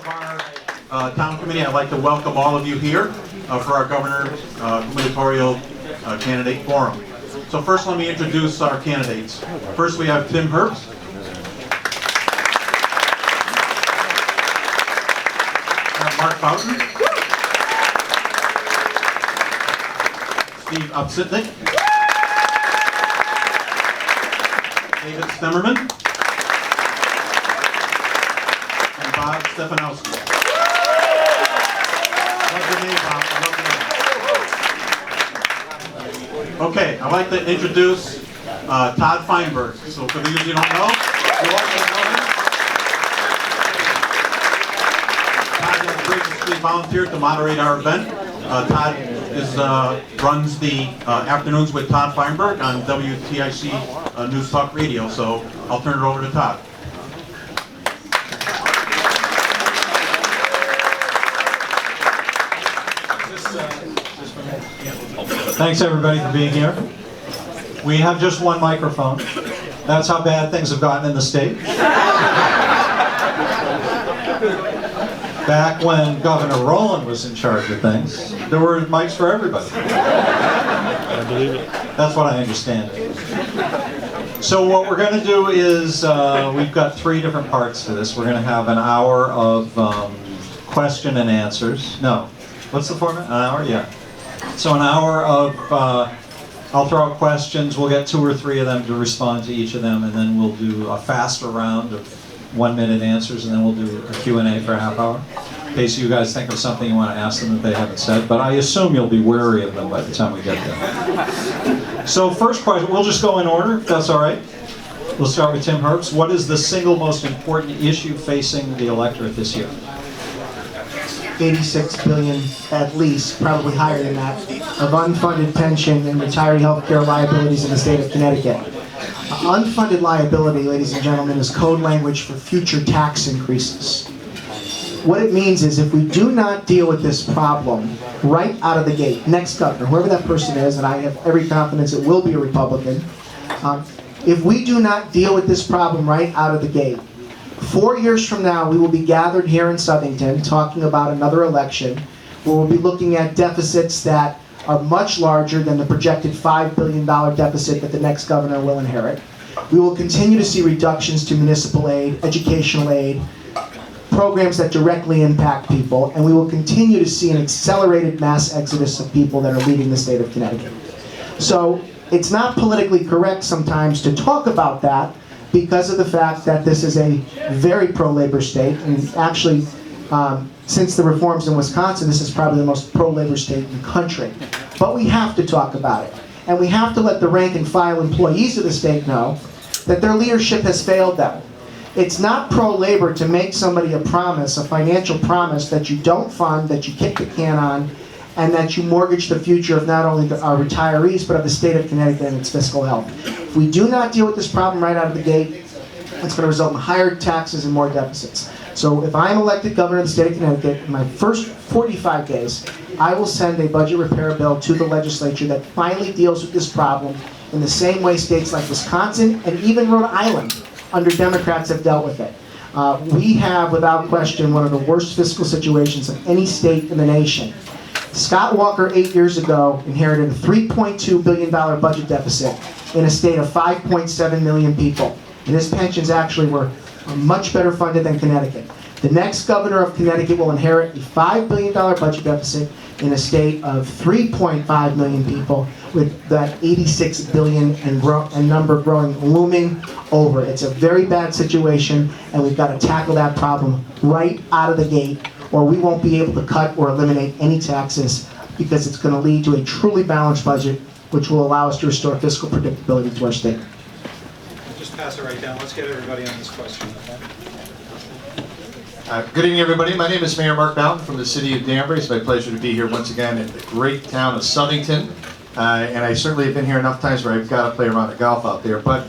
of our town committee, I'd like to welcome all of you here for our gubernatorial candidate forum. So first, let me introduce our candidates. First, we have Tim Herbst. Mark Boughton. Steve Upsitnik. David Stemmerman. And Bob Stefanowski. Love your name, Bob. I love your name. Okay, I'd like to introduce Todd Feinberg. So for those of you who don't know, you all can know him. Todd has graciously volunteered to moderate our event. Todd runs the afternoons with Todd Feinberg on WTIC News Talk Radio. So I'll turn it over to Todd. Thanks everybody for being here. We have just one microphone. That's how bad things have gotten in the state. Back when Governor Rowland was in charge of things, there were mics for everybody. I believe it. That's what I understand. So what we're going to do is, we've got three different parts to this. We're going to have an hour of question and answers. No. What's the format? An hour? Yeah. So an hour of, I'll throw out questions. We'll get 2 or 3 of them to respond to each of them, and then we'll do a faster round of 1-minute answers, and then we'll do a Q&A for a half hour. In case you guys think of something you want to ask them that they haven't said, but I assume you'll be wary of them by the time we get there. So first question, we'll just go in order, if that's all right. We'll start with Tim Herbst. What is the single most important issue facing the electorate this year? 86 billion, at least, probably higher than that, of unfunded pension and retiree health care liabilities in the state of Connecticut. Unfunded liability, ladies and gentlemen, is code language for future tax increases. What it means is if we do not deal with this problem right out of the gate, next governor, whoever that person is, and I have every confidence it will be a Republican, if we do not deal with this problem right out of the gate, 4 years from now we will be gathered here in Southington talking about another election where we'll be looking at deficits that are much larger than the projected $5 billion deficit that the next governor will inherit. We will continue to see reductions to municipal aid, educational aid, programs that directly impact people, and we will continue to see an accelerated mass exodus of people that are leaving the state of Connecticut. So it's not politically correct sometimes to talk about that because of the fact that this is a very pro-labor state, and actually since the reforms in Wisconsin, this is probably the most pro-labor state in the country. But we have to talk about it. And we have to let the rank and file employees of the state know that their leadership has failed them. It's not pro-labor to make somebody a promise, a financial promise that you don't fund, that you kick the can on, and that you mortgage the future of not only our retirees, but of the state of Connecticut and its fiscal health. If we do not deal with this problem right out of the gate, it's going to result in higher taxes and more deficits. So if I'm elected governor of the state of Connecticut, in my first 45 days, I will send a budget repair bill to the legislature that finally deals with this problem in the same way states like Wisconsin and even Rhode Island under Democrats have dealt with it. We have, without question, one of the worst fiscal situations of any state in the nation. Scott Walker 8 years ago inherited a $3.2 billion budget deficit in a state of 5.7 million people. And his pensions actually were much better funded than Connecticut. The next governor of Connecticut will inherit a $5 billion budget deficit in a state of 3.5 million people with that 86 billion and number growing, looming over. It's a very bad situation, and we've got to tackle that problem right out of the gate, or we won't be able to cut or eliminate any taxes because it's going to lead to a truly balanced budget, which will allow us to restore fiscal predictability to our state. Just pass it right down. Let's get everybody on this question. Good evening, everybody. My name is Mayor Mark Boughton from the city of Danbury. It's my pleasure to be here once again in the great town of Southington. And I certainly have been here enough times where I've got to play around at golf out there. But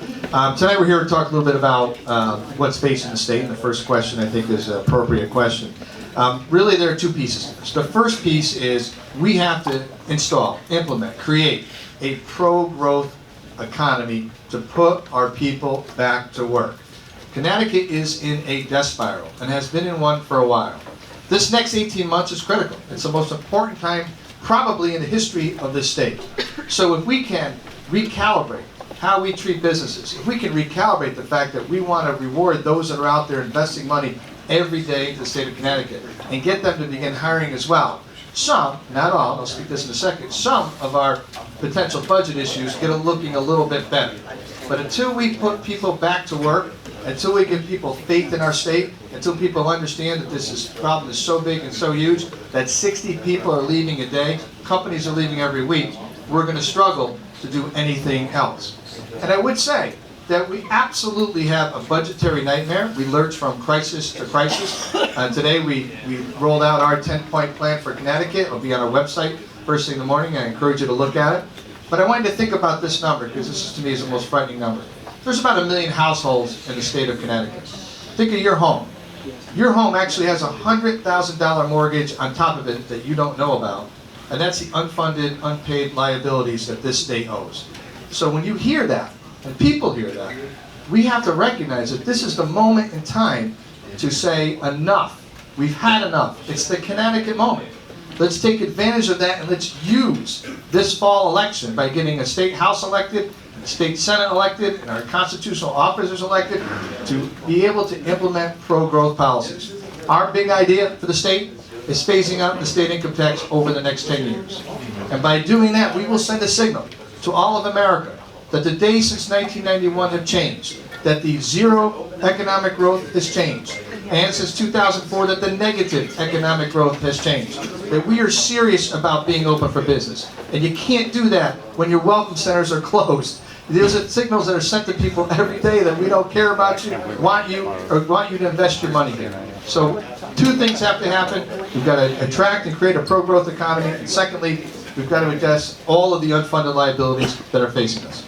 tonight we're here to talk a little bit about what's facing the state. And the first question, I think, is an appropriate question. Really, there are 2 pieces. The first piece is we have to install, implement, create a pro-growth economy to put our people back to work. Connecticut is in a death spiral and has been in one for a while. This next 18 months is critical. It's the most important time probably in the history of this state. So if we can recalibrate how we treat businesses, if we can recalibrate the fact that we want to reward those that are out there investing money every day into the state of Connecticut and get them to begin hiring as well. Some, not all, I'll speak this in a second, some of our potential budget issues get looking a little bit better. But until we put people back to work, until we give people faith in our state, until people understand that this problem is so big and so huge that 60 people are leaving a day, companies are leaving every week, we're going to struggle to do anything else. And I would say that we absolutely have a budgetary nightmare. We lurch from crisis to crisis. Today we rolled out our 10-point plan for Connecticut. It'll be on our website first thing in the morning. I encourage you to look at it. But I wanted to think about this number because this to me is the most frightening number. There's about 1 million households in the state of Connecticut. Think of your home. Your home actually has a $100,000 mortgage on top of it that you don't know about. And that's the unfunded, unpaid liabilities that this state owes. So when you hear that, and people hear that, we have to recognize that this is the moment in time to say enough. We've had enough. It's the Connecticut moment. Let's take advantage of that and let's use this fall election by getting a state house elected, and a state senate elected, and our constitutional officers elected to be able to implement pro-growth policies. Our big idea for the state is phasing out the state income tax over the next 10 years. And by doing that, we will send a signal to all of America that the days since 1991 have changed, that the zero economic growth has changed, and since 2004 that the negative economic growth has changed, that we are serious about being open for business. And you can't do that when your welcome centers are closed. Those are signals that are sent to people every day that we don't care about you, want you to invest your money here. So two things have to happen. We've got to attract and create a pro-growth economy, and secondly, we've got to address all of the unfunded liabilities that are facing us.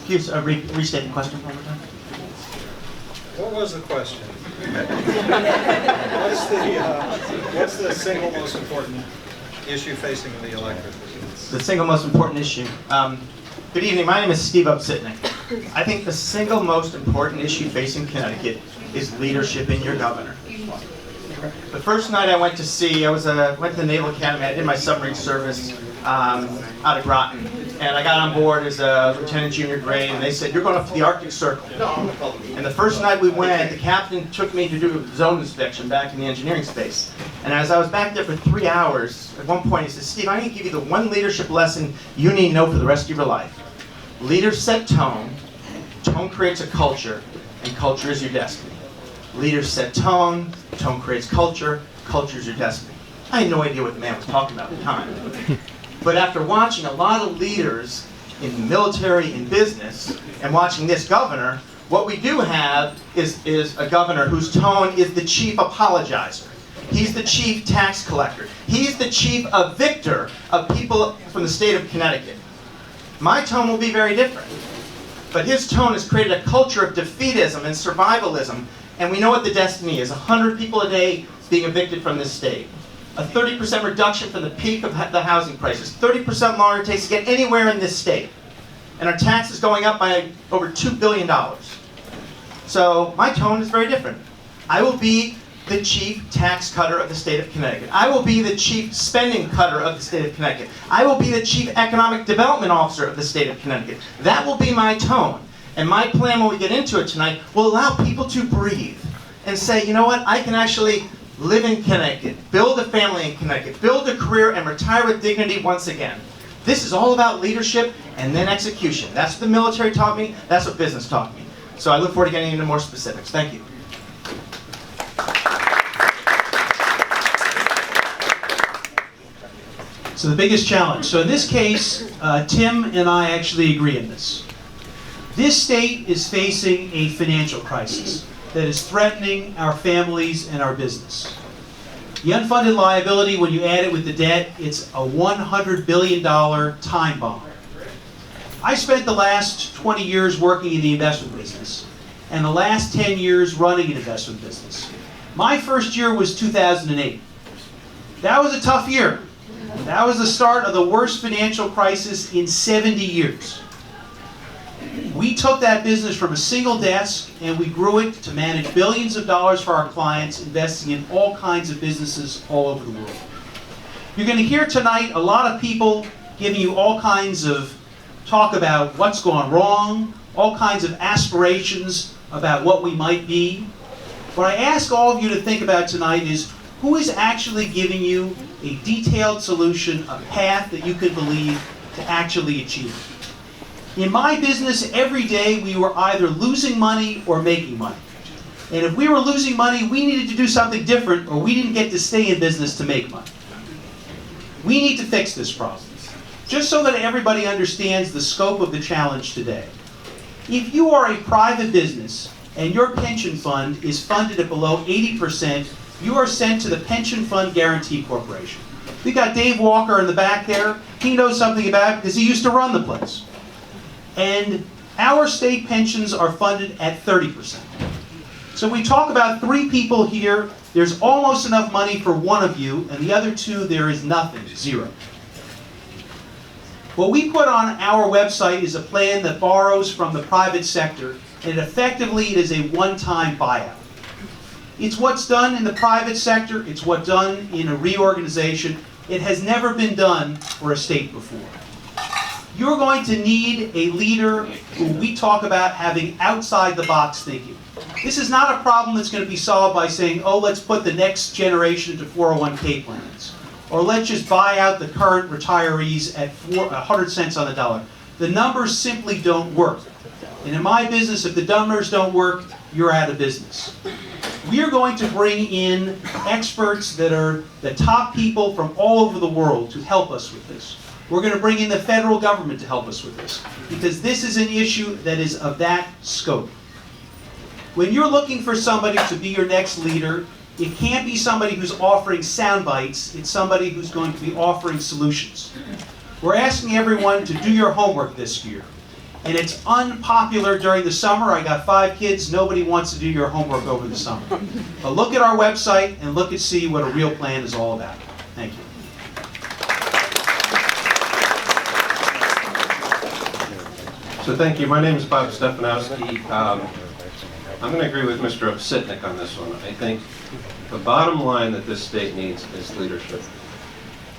Can you restate the question one more time? What was the question? What's the single most important issue facing the electorate? The single most important issue. Good evening, my name is Steve Upsitnik. I think the single most important issue facing Connecticut is leadership in your governor. The first night I went to sea, I went to the Naval Academy. I did my submarine service out of Groton. And I got on board as a lieutenant junior grade, and they said, you're going up to the Arctic Circle. And the first night we went, the captain took me to do a zone inspection back in the engineering space. And as I was back there for 3 hours, at one point he said, Steve, I'm going to give you the one leadership lesson you need to know for the rest of your life. Leaders set tone, tone creates a culture, and culture is your destiny. Leaders set tone creates culture is your destiny. I had no idea what the man was talking about at the time. But after watching a lot of leaders in the military and business, and watching this governor, what we do have is a governor whose tone is the chief apologizer. He's the chief tax collector. He's the chief evictor of people from the state of Connecticut. My tone will be very different. But his tone has created a culture of defeatism and survivalism, and we know what the destiny is. 100 people a day being evicted from this state. A 30% reduction from the peak of the housing prices. 30% longer it takes to get anywhere in this state. And our taxes going up by over $2 billion. So my tone is very different. I will be the chief tax cutter of the state of Connecticut. I will be the chief spending cutter of the state of Connecticut. I will be the chief economic development officer of the state of Connecticut. That will be my tone. And my plan when we get into it tonight will allow people to breathe and say, you know what, I can actually live in Connecticut, build a family in Connecticut, build a career, and retire with dignity once again. This is all about leadership and then execution. That's what the military taught me. That's what business taught me. So I look forward to getting into more specifics. Thank you. So the biggest challenge. So in this case, Tim and I actually agree in this. This state is facing a financial crisis that is threatening our families and our business. The unfunded liability, when you add it with the debt, it's a $100 billion time bomb. I spent the last 20 years working in the investment business, and the last 10 years running an investment business. My first year was 2008. That was a tough year. That was the start of the worst financial crisis in 70 years. We took that business from a single desk and we grew it to manage billions of dollars for our clients, investing in all kinds of businesses all over the world. You're going to hear tonight a lot of people giving you all kinds of talk about what's gone wrong, all kinds of aspirations about what we might be. What I ask all of you to think about tonight is who is actually giving you a detailed solution, a path that you can believe to actually achieve. In my business, every day we were either losing money or making money. And if we were losing money, we needed to do something different, or we didn't get to stay in business to make money. We need to fix this problem. Just so that everybody understands the scope of the challenge today. If you are a private business and your pension fund is funded at below 80%, you are sent to the Pension Fund Guarantee Corporation. We got Dave Walker in the back there. He knows something about it because he used to run the place. And our state pensions are funded at 30%. So we talk about 3 people here. There's almost enough money for one of you, and the other 2, there is nothing, 0. What we put on our website is a plan that borrows from the private sector, and effectively it is a one-time buyout. It's what's done in the private sector, it's what's done in a reorganization. It has never been done for a state before. You're going to need a leader who we talk about having outside-the-box thinking. This is not a problem that's going to be solved by saying, oh, let's put the next generation into 401k plans. Or let's just buy out the current retirees at 100 cents on the dollar. The numbers simply don't work. And in my business, if the numbers don't work, you're out of business. We are going to bring in experts that are the top people from all over the world to help us with this. We're going to bring in the federal government to help us with this, because this is an issue that is of that scope. When you're looking for somebody to be your next leader, it can't be somebody who's offering sound bites. It's somebody who's going to be offering solutions. We're asking everyone to do your homework this year. And it's unpopular during the summer. I got 5 kids. Nobody wants to do your homework over the summer. But look at our website and look and see what a real plan is all about. Thank you. So thank you. My name is Bob Stefanowski. I'm going to agree with Mr. Sitnick on this one. I think the bottom line that this state needs is leadership.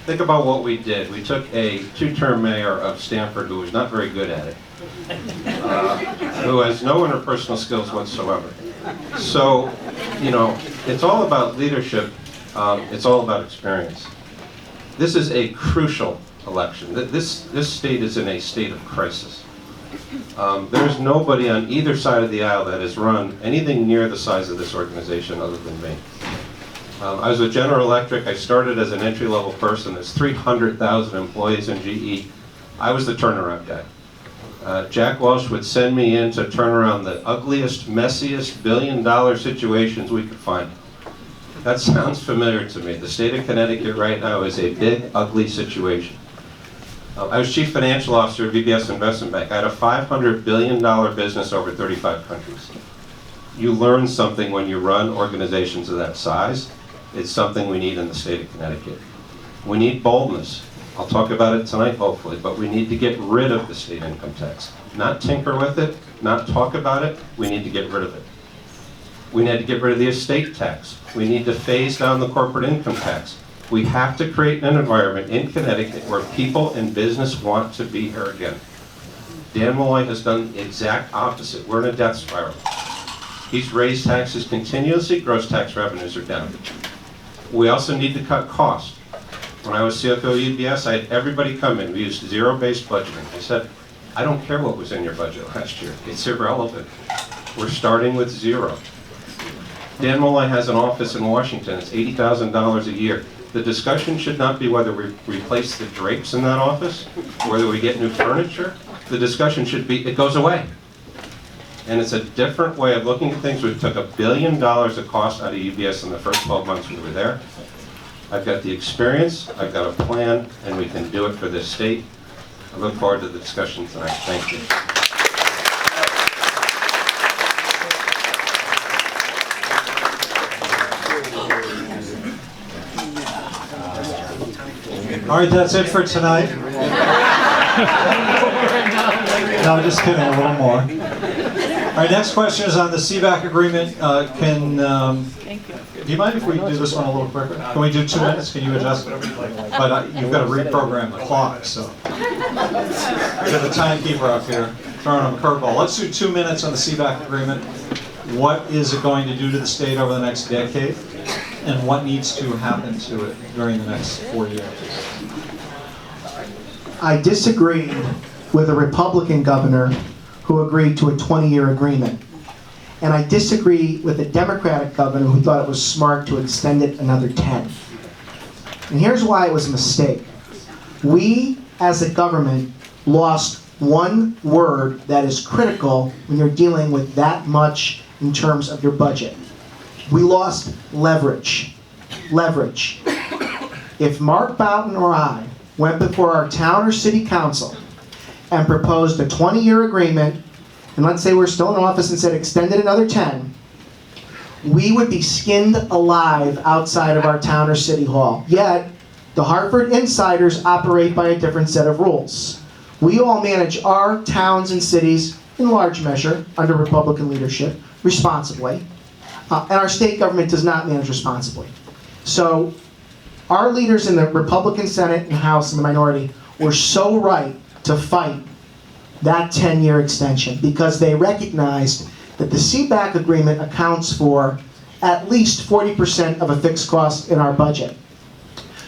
Think about what we did. We took a 2-term mayor of Stamford who was not very good at it, who has no interpersonal skills whatsoever. So, you know, it's all about leadership. It's all about experience. This is a crucial election. This state is in a state of crisis. There's nobody on either side of the aisle that has run anything near the size of this organization other than me. I was with General Electric. I started as an entry-level person. There's 300,000 employees in GE. I was the turnaround guy. Jack Welch would send me in to turn around the ugliest, messiest billion-dollar situations we could find. That sounds familiar to me. The state of Connecticut right now is a big, ugly situation. I was chief financial officer at VBS Investment Bank. I had a $500 billion business over 35 countries. You learn something when you run organizations of that size. It's something we need in the state of Connecticut. We need boldness. I'll talk about it tonight, hopefully, but we need to get rid of the state income tax. Not tinker with it, not talk about it, we need to get rid of it. We need to get rid of the estate tax. We need to phase down the corporate income tax. We have to create an environment in Connecticut where people and business want to be here again. Dan Malloy has done the exact opposite. We're in a death spiral. He's raised taxes continuously, gross tax revenues are down. We also need to cut costs. When I was CFO of UBS, I had everybody come in. We used zero-based budgeting. I said, I don't care what was in your budget last year. It's irrelevant. We're starting with zero. Dan Malloy has an office in Washington. It's $80,000 a year. The discussion should not be whether we replace the drapes in that office, whether we get new furniture. The discussion should be, it goes away. And it's a different way of looking at things. We took $1 billion of cost out of UBS in the first 12 months we were there. I've got the experience, I've got a plan, and we can do it for this state. I look forward to the discussion tonight. Thank you. All right, that's it for tonight. No, just kidding, a little more. All right, next question is on the SEBAC agreement. Do you mind if we do this one a little quicker? Can we do 2 minutes? Can you adjust it? But you've got to reprogram the clock, so. We got the timekeeper up here throwing him a curveball. Let's do 2 minutes on the SEBAC agreement. What is it going to do to the state over the next decade? And what needs to happen to it during the next 4 years? I disagreed with a Republican governor who agreed to a 20-year agreement. And I disagree with a Democratic governor who thought it was smart to extend it another 10. And here's why it was a mistake. We, as a government, lost one word that is critical when you're dealing with that much in terms of your budget. We lost leverage. Leverage. If Mark Boughton or I went before our town or city council and proposed a 20-year agreement, and let's say we're still in office and said extend it another 10, we would be skinned alive outside of our town or city hall. Yet, the Hartford insiders operate by a different set of rules. We all manage our towns and cities, in large measure, under Republican leadership, responsibly. And our state government does not manage responsibly. So, our leaders in the Republican Senate and House and the minority were so right to fight that 10-year extension because they recognized that the SEBAC agreement accounts for at least 40% of a fixed cost in our budget.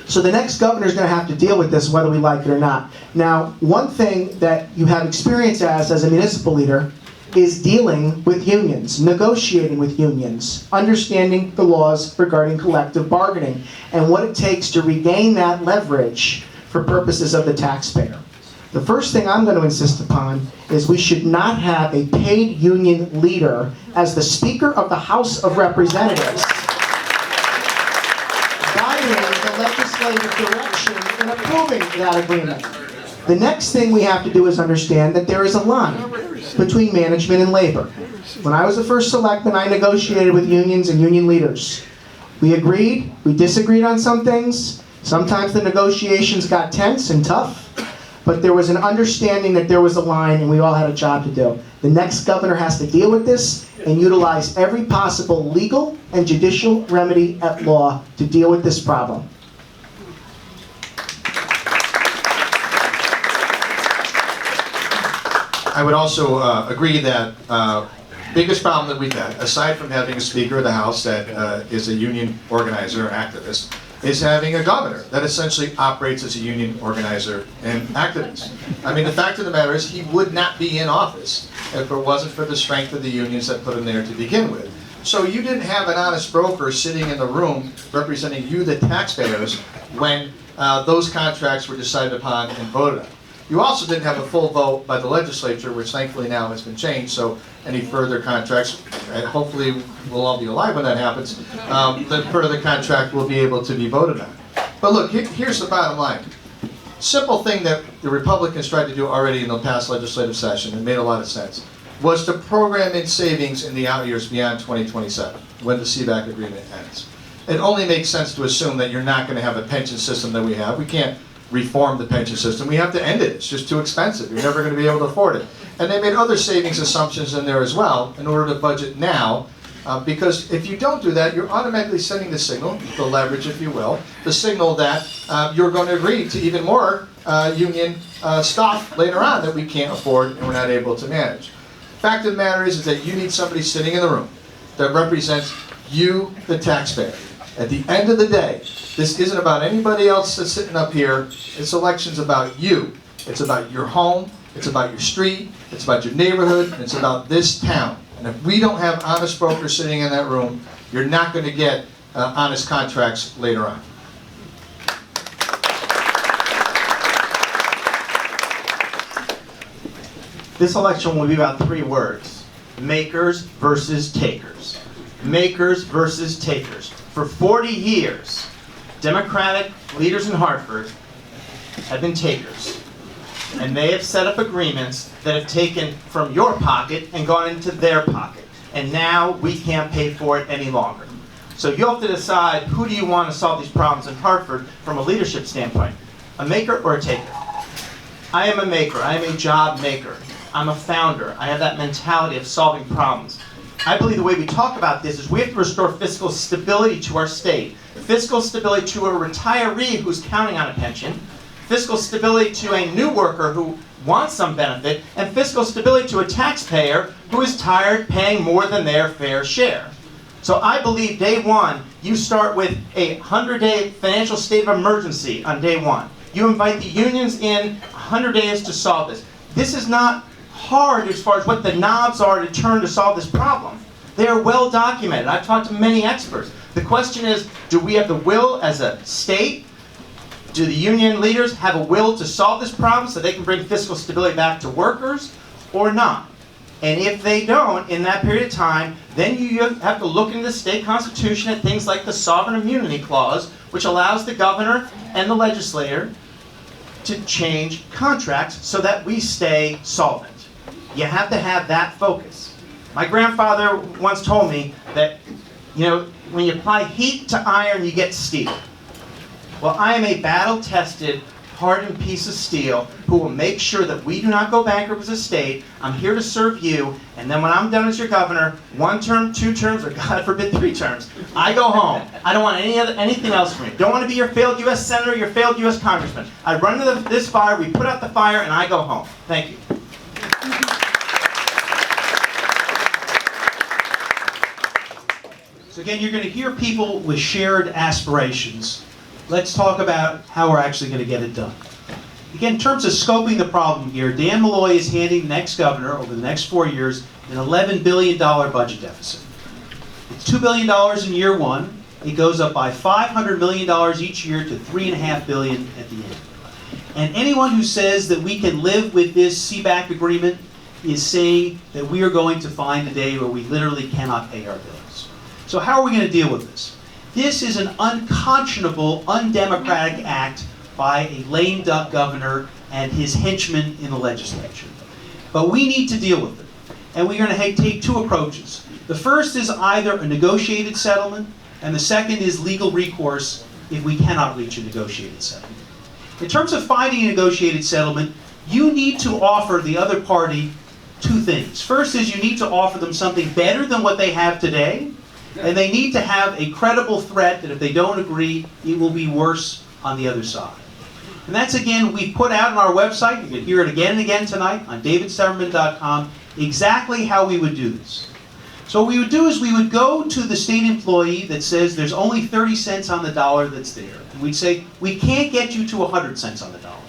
So the next governor is going to have to deal with this whether we like it or not. Now, one thing that you have experience as a municipal leader is dealing with unions, negotiating with unions, understanding the laws regarding collective bargaining, and what it takes to regain that leverage for purposes of the taxpayer. The first thing I'm going to insist upon is we should not have a paid union leader as the Speaker of the House of Representatives guiding the legislative direction in approving that agreement. The next thing we have to do is understand that there is a line between management and labor. When I was the first selectman, I negotiated with unions and union leaders. We agreed, we disagreed on some things. Sometimes the negotiations got tense and tough, but there was an understanding that there was a line and we all had a job to do. The next governor has to deal with this and utilize every possible legal and judicial remedy at law to deal with this problem. I would also agree that biggest problem that we've had, aside from having a Speaker of the House that is a union organizer and activist, is having a governor that essentially operates as a union organizer and activist. I mean, the fact of the matter is he would not be in office if it wasn't for the strength of the unions that put him there to begin with. So you didn't have an honest broker sitting in the room representing you, the taxpayers, when those contracts were decided upon and voted on. You also didn't have a full vote by the legislature, which thankfully now has been changed, so any further contracts, and hopefully we'll all be alive when that happens, the further contract will be able to be voted on. But look, here's the bottom line. Simple thing that the Republicans tried to do already in the past legislative session, and made a lot of sense, was to program in savings in the out years beyond 2027, when the SEBAC agreement ends. It only makes sense to assume that you're not going to have a pension system that we have. We can't reform the pension system. We have to end it. It's just too expensive. You're never going to be able to afford it. And they made other savings assumptions in there as well in order to budget now, because if you don't do that, you're automatically sending the signal, the leverage if you will, the signal that you're going to agree to even more union stuff later on that we can't afford and we're not able to manage. Fact of the matter is that you need somebody sitting in the room that represents you, the taxpayer. At the end of the day, this isn't about anybody else that's sitting up here. This election's about you. It's about your home. It's about your street. It's about your neighborhood. And it's about this town. And if we don't have honest brokers sitting in that room, you're not going to get honest contracts later on. This election will be about 3 words: makers versus takers. Makers versus takers. For 40 years, Democratic leaders in Hartford have been takers. And they have set up agreements that have taken from your pocket and gone into their pocket. And now we can't pay for it any longer. So you have to decide, who do you want to solve these problems in Hartford from a leadership standpoint? A maker or a taker? I am a maker. I am a job maker. I'm a founder. I have that mentality of solving problems. I believe the way we talk about this is we have to restore fiscal stability to our state, fiscal stability to a retiree who's counting on a pension, fiscal stability to a new worker who wants some benefit, and fiscal stability to a taxpayer who is tired paying more than their fair share. So I believe day one, you start with a 100-day financial state of emergency on day one. You invite the unions in 100 days to solve this. This is not hard as far as what the knobs are to turn to solve this problem. They are well documented. I've talked to many experts. The question is, do we have the will as a state? Do the union leaders have a will to solve this problem so they can bring fiscal stability back to workers, or not? And if they don't, in that period of time, then you have to look into the state constitution at things like the sovereign immunity clause, which allows the governor and the legislator to change contracts so that we stay solvent. You have to have that focus. My grandfather once told me that, when you apply heat to iron, you get steel. Well, I am a battle-tested, hardened piece of steel who will make sure that we do not go bankrupt as a state. I'm here to serve you, and then when I'm done as your governor, 1 term, 2 terms, or God forbid 3 terms, I go home. I don't want anything else from you. Don't want to be your failed U.S. senator, your failed U.S. congressman. I run into this fire, we put out the fire, and I go home. Thank you. So again, you're going to hear people with shared aspirations. Let's talk about how we're actually going to get it done. Again, in terms of scoping the problem here, Dan Malloy is handing the next governor, over the next 4 years, an $11 billion budget deficit. It's $2 billion in year one. It goes up by $500 million each year to $3.5 billion at the end. And anyone who says that we can live with this SEBAC agreement is saying that we are going to find a day where we literally cannot pay our bills. So how are we going to deal with this? This is an unconscionable, undemocratic act by a lame duck governor and his henchmen in the legislature. But we need to deal with it. And we're going to take 2 approaches. The first is either a negotiated settlement, and the second is legal recourse if we cannot reach a negotiated settlement. In terms of finding a negotiated settlement, you need to offer the other party 2 things. First is you need to offer them something better than what they have today, and they need to have a credible threat that if they don't agree, it will be worse on the other side. And that's, again, we put out on our website, you can hear it again and again tonight on davidseverman.com, exactly how we would do this. So what we would do is we would go to the state employee that says there's only 30 cents on the dollar that's there. And we'd say, we can't get you to 100 cents on the dollar,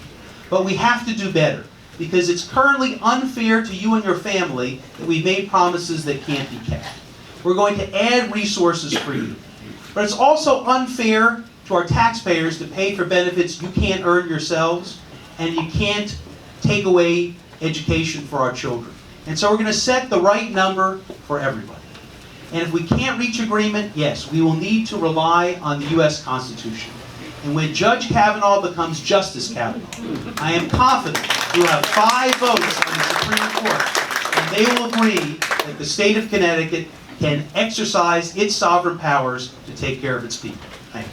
but we have to do better, because it's currently unfair to you and your family that we've made promises that can't be kept. We're going to add resources for you. But it's also unfair to our taxpayers to pay for benefits you can't earn yourselves, and you can't take away education for our children. And so we're going to set the right number for everybody. And if we can't reach agreement, yes, we will need to rely on the U.S. Constitution. And when Judge Kavanaugh becomes Justice Kavanaugh, I am confident we will have 5 votes on the Supreme Court, and they will agree that the state of Connecticut can exercise its sovereign powers to take care of its people. Thank you.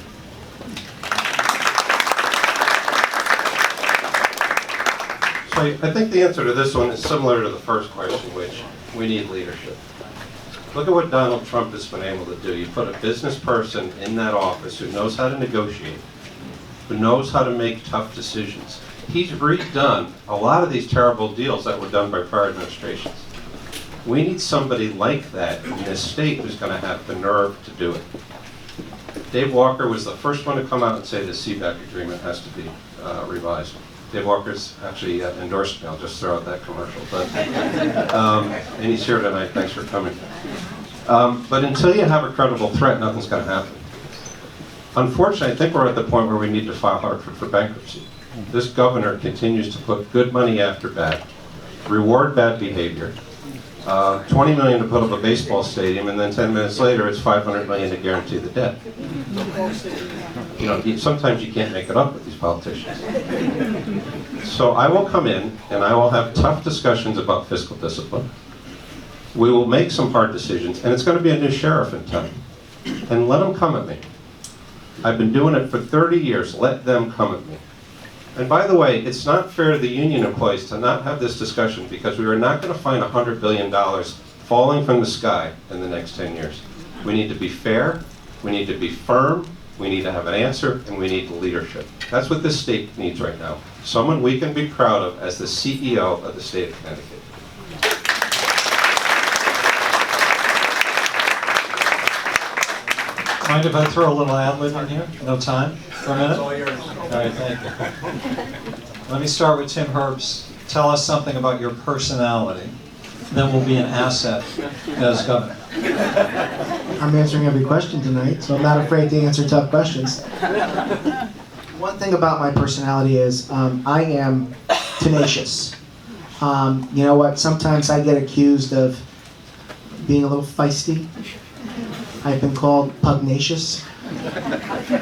So I think the answer to this one is similar to the first question, which we need leadership. Look at what Donald Trump has been able to do. You put a business person in that office who knows how to negotiate, who knows how to make tough decisions. He's redone a lot of these terrible deals that were done by prior administrations. We need somebody like that in this state who's going to have the nerve to do it. Dave Walker was the first one to come out and say the SEBAC agreement has to be revised. Dave Walker's actually endorsed me. I'll just throw out that commercial. But, and he's here tonight. Thanks for coming. But until you have a credible threat, nothing's going to happen. Unfortunately, I think we're at the point where we need to file Hartford for bankruptcy. This governor continues to put good money after bad, reward bad behavior. $20 million to put up a baseball stadium, and then 10 minutes later it's $500 million to guarantee the debt. Sometimes you can't make it up with these politicians. So I will come in and I will have tough discussions about fiscal discipline. We will make some hard decisions, and it's going to be a new sheriff in town. And let them come at me. I've been doing it for 30 years. Let them come at me. And by the way, it's not fair to the union employees to not have this discussion because we are not going to find $100 billion falling from the sky in the next 10 years. We need to be fair, we need to be firm, we need to have an answer, and we need leadership. That's what this state needs right now. Someone we can be proud of as the CEO of the state of Connecticut. Mind if I throw a little ad-lib in here? No time for a minute? All right, thank you. Let me start with Tim Herbst. Tell us something about your personality. Then we'll be an asset as governor. I'm answering every question tonight, so I'm not afraid to answer tough questions. One thing about my personality is I am tenacious. You know what? Sometimes I get accused of being a little feisty. I've been called pugnacious.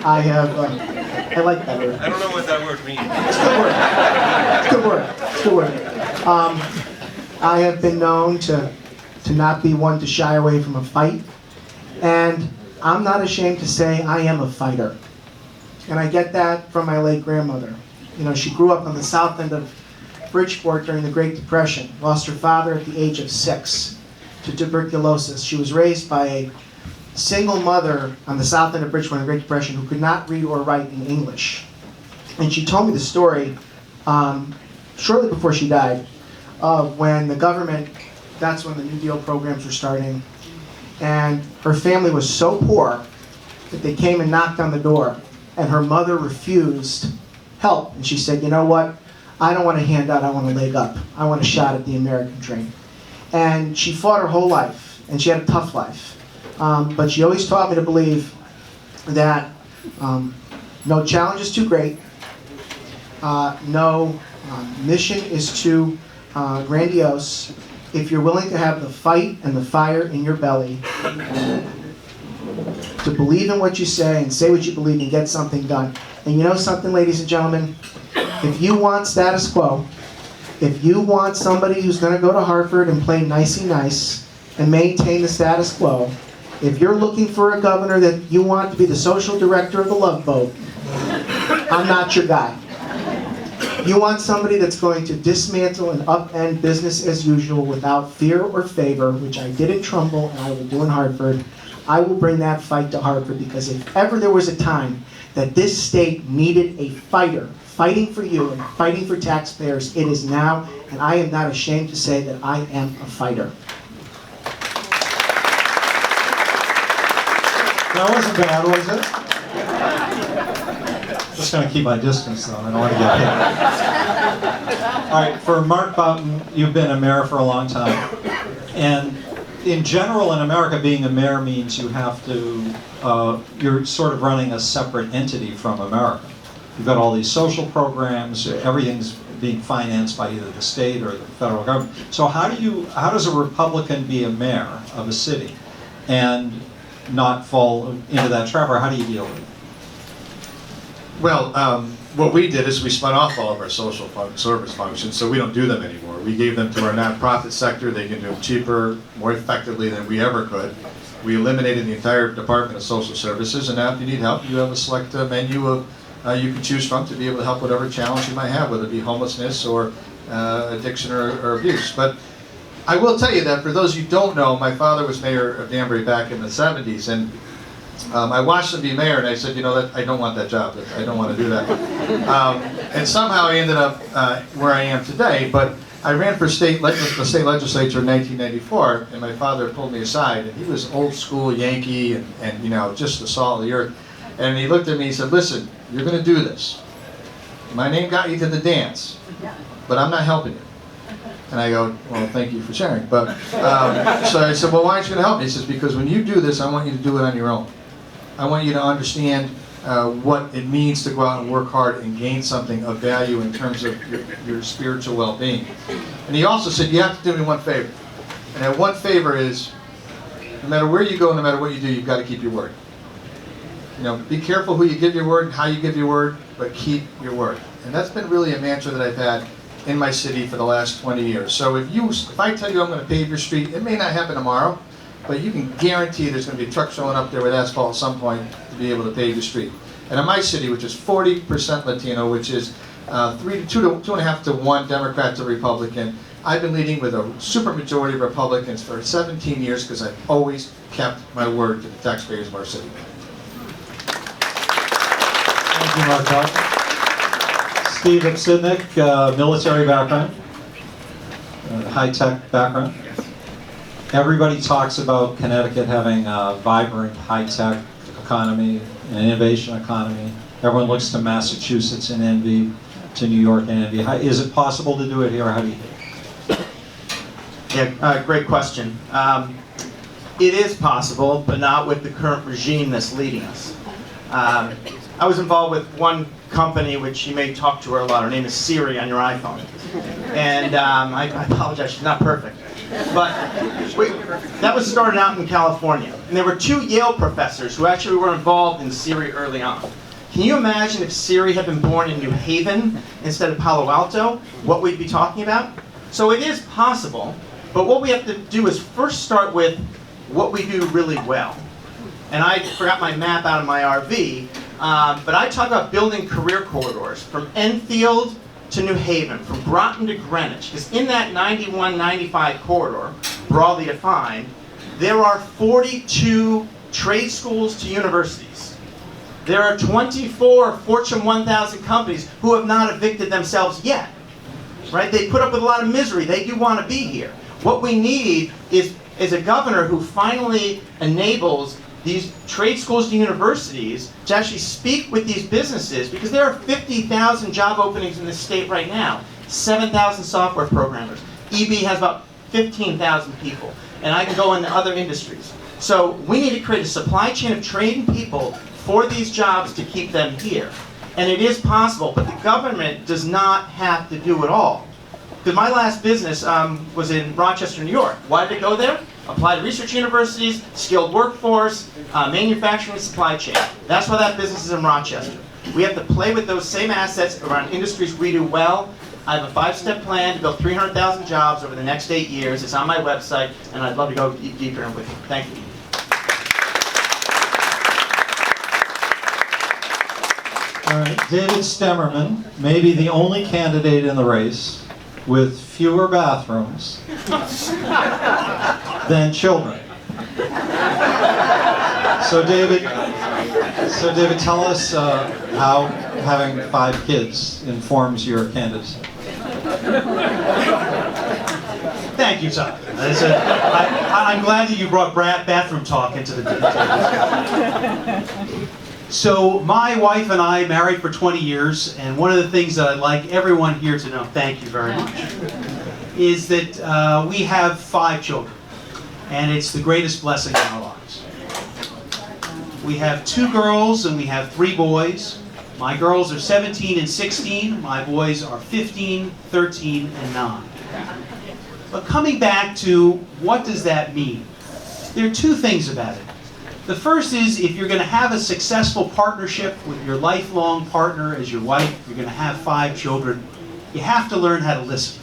I like that word. I don't know what that word means. It's a good word. It's a good word. It's a good word. I have been known to not be one to shy away from a fight. And I'm not ashamed to say I am a fighter. And I get that from my late grandmother. You know, she grew up on the south end of Bridgeport during the Great Depression. Lost her father at the age of 6 to tuberculosis. She was raised by a single mother on the south end of Bridgeport in the Great Depression who could not read or write in English. And she told me the story shortly before she died of when the government, that's when the New Deal programs were starting, and her family was so poor that they came and knocked on the door, and her mother refused help. And she said, you know what, I don't want a handout, I want a leg up. I want a shot at the American dream. And she fought her whole life, and she had a tough life. But she always taught me to believe that no challenge is too great, no mission is too grandiose. If you're willing to have the fight and the fire in your belly, to believe in what you say and say what you believe and get something done. And you know something, ladies and gentlemen? If you want status quo, if you want somebody who's going to go to Harvard and play nicey nice and maintain the status quo, if you're looking for a governor that you want to be the social director of the Love Boat, I'm not your guy. You want somebody that's going to dismantle and upend business as usual without fear or favor, which I did at Trumbull and I will do in Hartford. I will bring that fight to Hartford, because if ever there was a time that this state needed a fighter, fighting for you and fighting for taxpayers, it is now, and I am not ashamed to say that I am a fighter. That wasn't bad, was it? Just going to keep my distance, though. I don't want to get hit. All right, for Mark Boughton, you've been a mayor for a long time. And in general, in America, being a mayor means you have to, you're sort of running a separate entity from America. You've got all these social programs, everything's being financed by either the state or the federal government. So how does a Republican be a mayor of a city and not fall into that trap, or how do you deal with it? Well, what we did is we spun off all of our social service functions, so we don't do them anymore. We gave them to our nonprofit sector. They can do them cheaper, more effectively than we ever could. We eliminated the entire Department of Social Services, and now if you need help, you have a select menu of you can choose from to be able to help whatever challenge you might have, whether it be homelessness or addiction or abuse. But I will tell you that for those who don't know, my father was mayor of Danbury back in the 70s, and I watched him be mayor, and I said, you know, that I don't want that job. I don't want to do that. And somehow I ended up where I am today. But I ran for the state legislature in 1994, and my father pulled me aside, and he was old school Yankee and you know, just the salt of the earth. And he looked at me and said, listen, you're going to do this. My name got you to the dance, but I'm not helping you. And I go, well, thank you for sharing. But so I said, well, why aren't you going to help me? He says, because when you do this, I want you to do it on your own. I want you to understand what it means to go out and work hard and gain something of value in terms of your spiritual well-being. And he also said, you have to do me one favor. And that one favor is, no matter where you go, no matter what you do, you've got to keep your word. You know, be careful who you give your word, how you give your word, but keep your word. And that's been really a mantra that I've had in my city for the last 20 years. So if I tell you I'm going to pave your street, it may not happen tomorrow, but you can guarantee there's going to be a truck showing up there with asphalt at some point to be able to pave the street. And in my city, which is 40% Latino, which is 2 and a half to 1 Democrat to Republican. I've been leading with a supermajority of Republicans for 17 years because I've always kept my word to the taxpayers of our city. Thank you, Mark Dalton. Steve Obsidnik, military background, high-tech background. Everybody talks about Connecticut having a vibrant high-tech economy, an innovation economy. Everyone looks to Massachusetts in envy, to New York in envy. Is it possible to do it here? How do you think? Yeah, great question. It is possible, but not with the current regime that's leading us. I was involved with one company which you may talk to her a lot. Her name is Siri on your iPhone. And I apologize, she's not perfect. But that was started out in California. And there were 2 Yale professors who actually were involved in Siri early on. Can you imagine if Siri had been born in New Haven instead of Palo Alto, what we'd be talking about? So it is possible, but what we have to do is first start with what we do really well. And I forgot my map out of my RV, but I talk about building career corridors from Enfield to New Haven, from Groton to Greenwich, because in that 91-95 corridor, broadly defined, there are 42 trade schools to universities. There are 24 Fortune 1000 companies who have not evicted themselves yet. Right? They put up with a lot of misery. They do want to be here. What we need is a governor who finally enables these trade schools to universities to actually speak with these businesses, because there are 50,000 job openings in this state right now, 7,000 software programmers. EB has about 15,000 people, and I can go into other industries. So we need to create a supply chain of trained people for these jobs to keep them here. And it is possible, but the government does not have to do it all. Because my last business was in Rochester, New York. Why did it go there? Applied research universities, skilled workforce, manufacturing, supply chain. That's why that business is in Rochester. We have to play with those same assets around industries we do well. I have a 5-step plan to build 300,000 jobs over the next 8 years. It's on my website, and I'd love to go deeper with you. Thank you. All right, David Stemmerman, maybe the only candidate in the race with fewer bathrooms than children. So David, tell us how having 5 kids informs your candidacy. Thank you, Tom. I'm glad that you brought bathroom talk into the debate. So my wife and I married for 20 years, and one of the things that I'd like everyone here to know, thank you very much, is that we have 5 children, and it's the greatest blessing in our lives. We have 2 girls and we have 3 boys. My girls are 17 and 16, my boys are 15, 13, and 9. But coming back to what does that mean? There are 2 things about it. The first is, if you're going to have a successful partnership with your lifelong partner as your wife, you're going to have 5 children, you have to learn how to listen.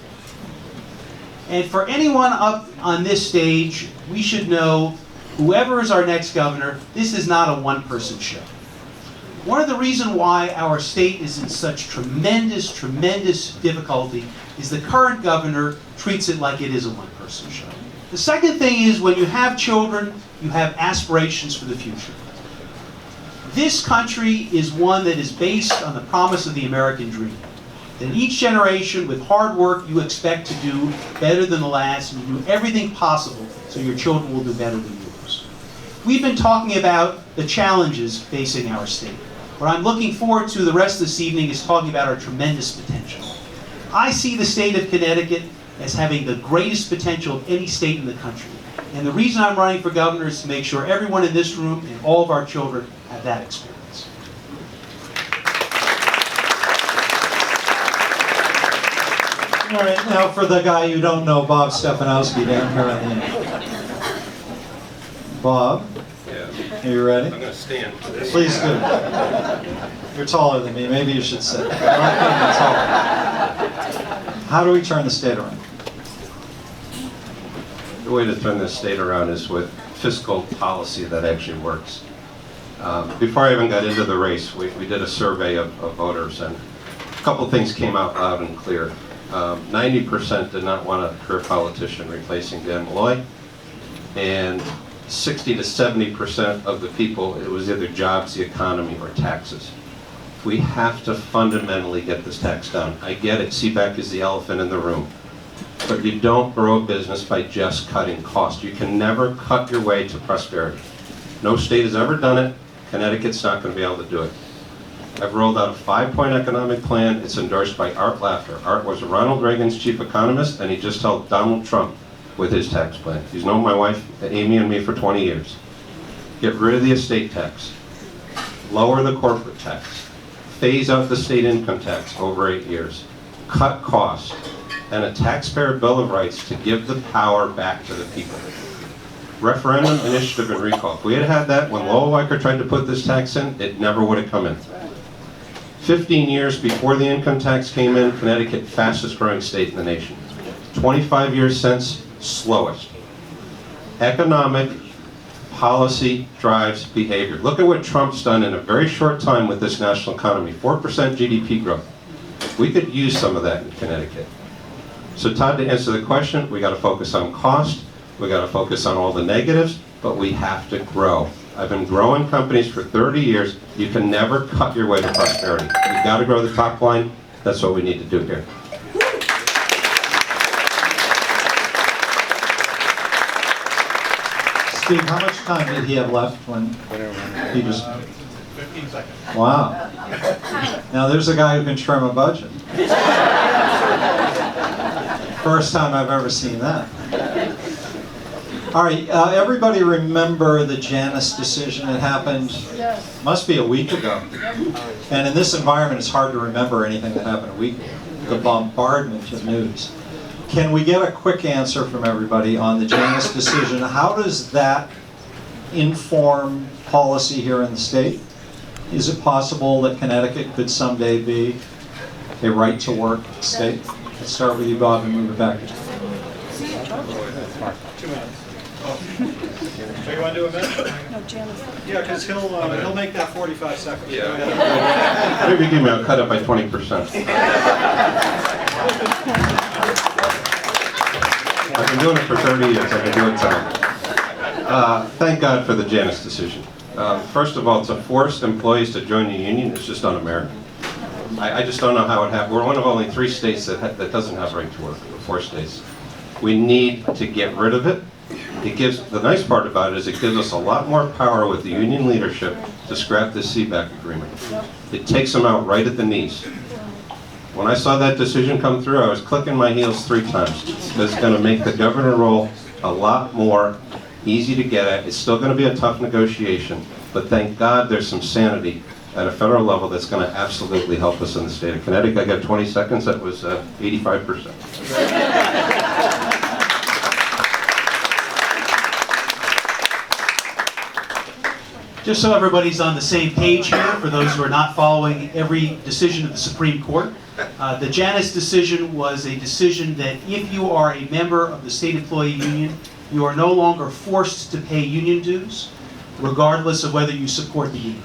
And for anyone up on this stage, we should know, whoever is our next governor, this is not a one-person show. One of the reasons why our state is in such tremendous, tremendous difficulty is the current governor treats it like it is a one-person show. The second thing is, when you have children, you have aspirations for the future. This country is one that is based on the promise of the American dream. That in each generation, with hard work, you expect to do better than the last, and you do everything possible so your children will do better than yours. We've been talking about the challenges facing our state. What I'm looking forward to the rest of this evening is talking about our tremendous potential. I see the state of Connecticut as having the greatest potential of any state in the country. And the reason I'm running for governor is to make sure everyone in this room and all of our children have that experience. All right, now for the guy you don't know, Bob Stefanowski down here at the end. Bob, Yeah, are you ready? I'm going to stand for this. Please do. You're taller than me. Maybe you should sit. I like being taller. How do we turn the state around? The way to turn this state around is with fiscal policy that actually works. Before I even got into the race, we did a survey of voters, and A couple things came out loud and clear. 90% did not want a career politician replacing Dan Malloy, and 60 to 70% of the people, it was either jobs, the economy, or taxes. We have to fundamentally get this tax down. I get it, SEBAC is the elephant in the room. But you don't grow a business by just cutting costs. You can never cut your way to prosperity. No state has ever done it. Connecticut's not going to be able to do it. I've rolled out a 5-point economic plan. It's endorsed by Art Laffer. Art was Ronald Reagan's chief economist, and he just helped Donald Trump with his tax plan. He's known my wife, Amy, and me for 20 years. Get rid of the estate tax. Lower the corporate tax. Phase out the state income tax over 8 years. Cut costs. And a taxpayer bill of rights to give the power back to the people. Referendum, initiative, and recall. If we had had that when Lowell Weicker tried to put this tax in, it never would have come in. 15 years before the income tax came in, Connecticut, fastest growing state in the nation. 25 years since, slowest. Economic policy drives behavior. Look at what Trump's done in a very short time with this national economy. 4% GDP growth. We could use some of that in Connecticut. So Todd, to answer the question, we got to focus on cost, we got to focus on all the negatives, but we have to grow. I've been growing companies for 30 years. You can never cut your way to prosperity. You've got to grow the top line. That's what we need to do here. Steve, how much time did he have left when he just... 15 seconds. Wow. Now there's a guy who can trim a budget. First time I've ever seen that. All right, everybody remember the Janus decision that happened, must be a week ago. And in this environment, it's hard to remember anything that happened a week ago. The bombardment of news. Can we get a quick answer from everybody on the Janus decision? How does that inform policy here in the state? Is it possible that Connecticut could someday be a right-to-work state? Let's start with you, Bob, and move it back. 2 minutes. So you want to do a minute? No, Janus. Yeah, because he'll make that 45 seconds. Yeah. Go ahead. Maybe give me a cut it by 20%. I've been doing it for 30 years. I can do it time. Thank God for the Janus decision. First of all, to force employees to join the union is just un-American. I just don't know how it happened. We're one of only 3 states that doesn't have right to work, 4 states. We need to get rid of it. The nice part about it is it gives us a lot more power with the union leadership to scrap this SEBAC agreement. It takes them out right at the knees. When I saw that decision come through, I was clicking my heels 3 times. It's going to make the governor role a lot more easy to get at. It's still going to be a tough negotiation, but thank God there's some sanity at a federal level that's going to absolutely help us in the state of Connecticut. I got 20 seconds, that was 85%. Just so everybody's on the same page here, for those who are not following every decision of the Supreme Court, the Janus decision was a decision that if you are a member of the state employee union, you are no longer forced to pay union dues, regardless of whether you support the union.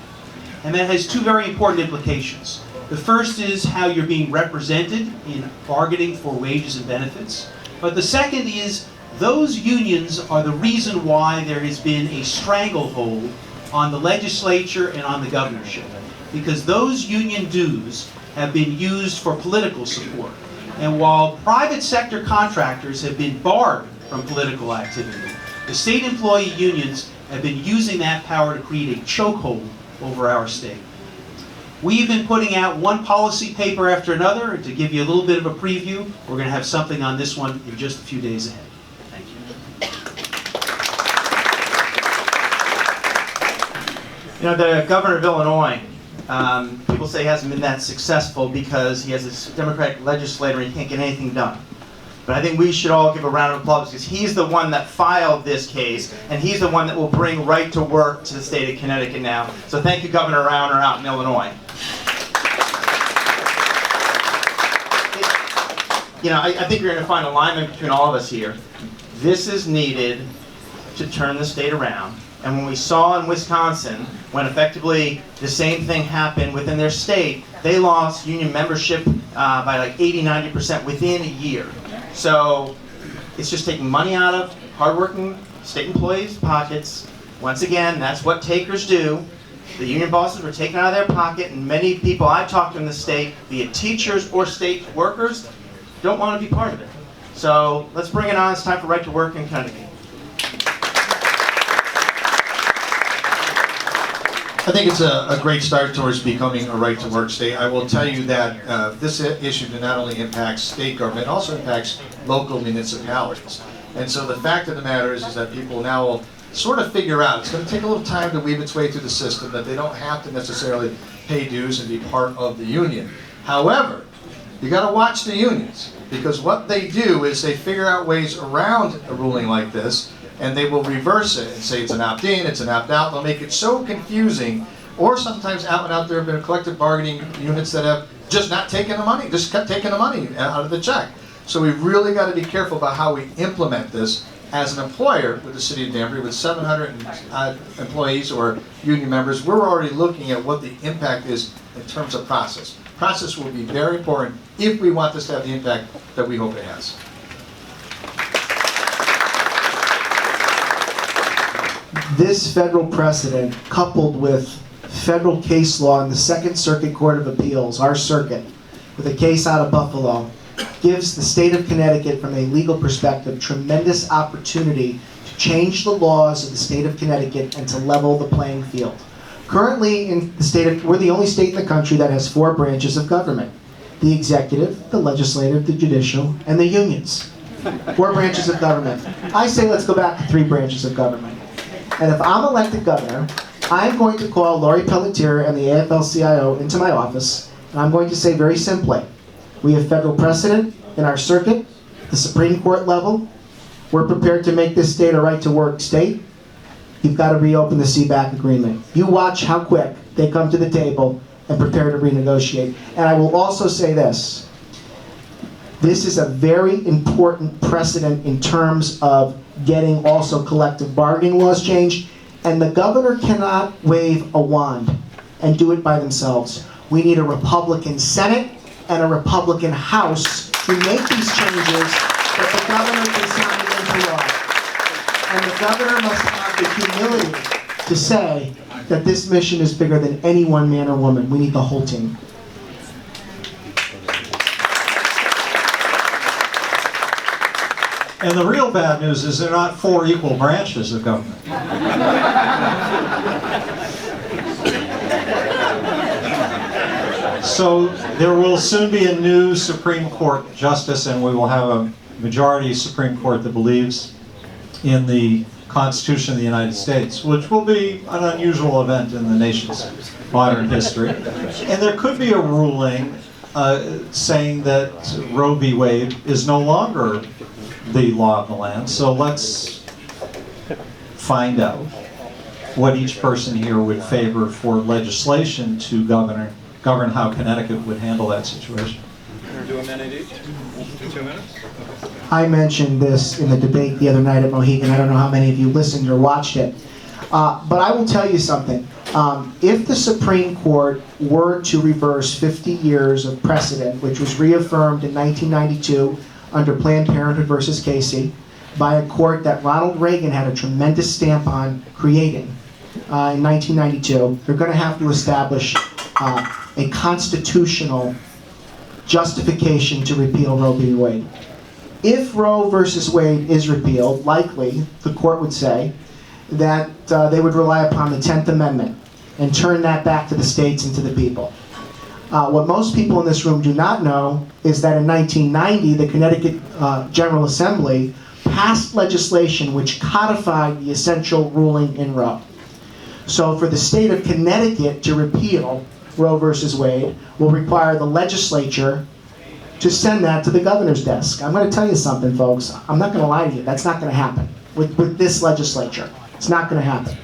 And that has 2 very important implications. The first is how you're being represented in bargaining for wages and benefits. But the second is those unions are the reason why there has been a stranglehold on the legislature and on the governorship. Because those union dues have been used for political support. And while private sector contractors have been barred from political activity, the state employee unions have been using that power to create a chokehold over our state. We've been putting out one policy paper after another, and to give you a little bit of a preview, we're going to have something on this one in just a few days ahead. Thank you. You know, the governor of Illinois, people say he hasn't been that successful because he has this Democratic legislator and he can't get anything done. But I think we should all give a round of applause because he's the one that filed this case, and he's the one that will bring right to work to the state of Connecticut now. So thank you, Governor Rauner out in Illinois. You know, I think you're going to find alignment between all of us here. This is needed to turn the state around And when we saw in Wisconsin, when effectively the same thing happened within their state, they lost union membership by like 80–90% within a year. So it's just taking money out of hardworking state employees' pockets. Once again, that's what takers do. The union bosses were taken out of their pocket, and many people I talked to in the state, be it teachers or state workers, don't want to be part of it. So let's bring it on. It's time for right to work in Connecticut. I think it's a great start towards becoming a right-to-work state. I will tell you that this issue not only impacts state government, it also impacts local municipalities. And so the fact of the matter is that people now will sort of figure out, it's going to take a little time to weave its way through the system, that they don't have to necessarily pay dues and be part of the union. However, you got to watch the unions, because what they do is they figure out ways around a ruling like this, and they will reverse it and say it's an opt-in, it's an opt-out. They'll make it so confusing, or sometimes out and out there have been collective bargaining units that have just not taken the money, just kept taking the money out of the check. So we've really got to be careful about how we implement this as an employer with the city of Danbury, with 700 employees or union members. We're already looking at what the impact is in terms of process. Process will be very important if we want this to have the impact that we hope it has. This federal precedent, coupled with federal case law in the Second Circuit Court of Appeals, our circuit, with a case out of Buffalo, gives the state of Connecticut, from a legal perspective, tremendous opportunity to change the laws of the state of Connecticut and to level the playing field. Currently, in the we're the only state in the country that has 4 branches of government: the executive, the legislative, the judicial, and the unions. 4 branches of government. I say let's go back to 3 branches of government. And if I'm elected governor, I'm going to call Lori Pelletier and the AFL-CIO into my office, and I'm going to say very simply, we have federal precedent in our circuit, the Supreme Court level. We're prepared to make this state a right-to-work state. You've got to reopen the SEBAC agreement. You watch how quick they come to the table and prepare to renegotiate. And I will also say this. This is a very important precedent in terms of getting also collective bargaining laws changed. And the governor cannot wave a wand and do it by themselves. We need a Republican Senate and a Republican House to make these changes that the governor can sign into law. And the governor must have the humility to say that this mission is bigger than any one man or woman. We need the whole team. And the real bad news is they're not 4 equal branches of government. So there will soon be a new Supreme Court justice, and we will have a majority Supreme Court that believes in the Constitution of the United States, which will be an unusual event in the nation's modern history. And there could be a ruling saying that Roe v. Wade is no longer the law of the land. So let's find out what each person here would favor for legislation to govern how Connecticut would handle that situation. Do a minute each? 2 minutes? I mentioned this in the debate the other night at Mohegan. I don't know how many of you listened or watched it. But I will tell you something. If the Supreme Court were to reverse 50 years of precedent, which was reaffirmed in 1992 under Planned Parenthood versus Casey, by a court that Ronald Reagan had a tremendous stamp on creating in 1992, they're going to have to establish a constitutional justification to repeal Roe v. Wade. If Roe versus Wade is repealed, likely the court would say that they would rely upon the 10th Amendment and turn that back to the states and to the people. What most people in this room do not know is that in 1990, the Connecticut General Assembly passed legislation which codified the essential ruling in Roe. So for the state of Connecticut to repeal Roe versus Wade will require the legislature to send that to the governor's desk. I'm going to tell you something, folks. I'm not going to lie to you. That's not going to happen with this legislature. It's not going to happen.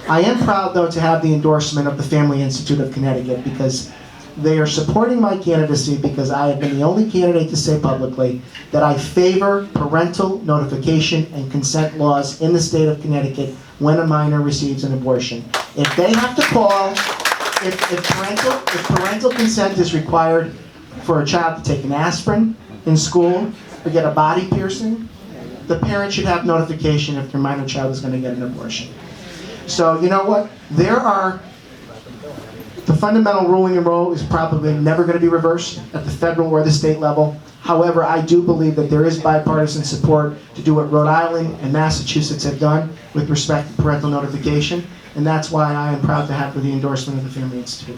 I am proud, though, to have the endorsement of the Family Institute of Connecticut, because they are supporting my candidacy, because I have been the only candidate to say publicly that I favor parental notification and consent laws in the state of Connecticut when a minor receives an abortion. If they have to call, if parental consent is required for a child to take an aspirin in school or get a body piercing, the parent should have notification if their minor child is going to get an abortion. So you know what? The fundamental ruling and role is probably never going to be reversed at the federal or the state level. However, I do believe that there is bipartisan support to do what Rhode Island and Massachusetts have done with respect to parental notification, and that's why I am proud to have the endorsement of the Family Institute.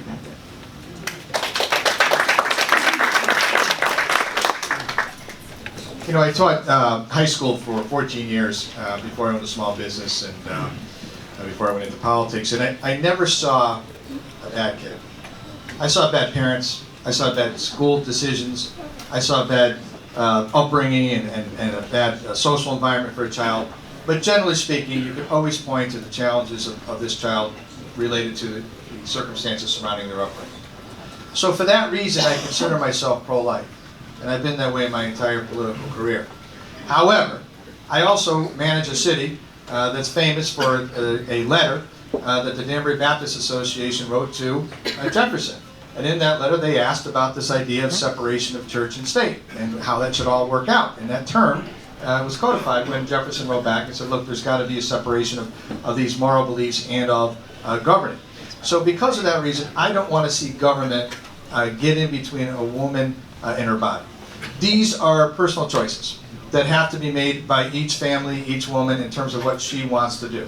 You know, I taught high school for 14 years before I owned a small business and before I went into politics, and I never saw a bad kid. I saw bad parents, I saw bad school decisions, I saw bad upbringing and a bad social environment for a child. But generally speaking, you can always point to the challenges of this child related to the circumstances surrounding their upbringing. So for that reason, I consider myself pro-life. And I've been that way my entire political career. However, I also manage a city that's famous for a letter that the Danbury Baptist Association wrote to Jefferson. And in that letter, they asked about this idea of separation of church and state and how that should all work out. And that term was codified when Jefferson wrote back and said, look, there's got to be a separation of these moral beliefs and of governing. So because of that reason, I don't want to see government get in between a woman and her body. These are personal choices that have to be made by each family, each woman, in terms of what she wants to do.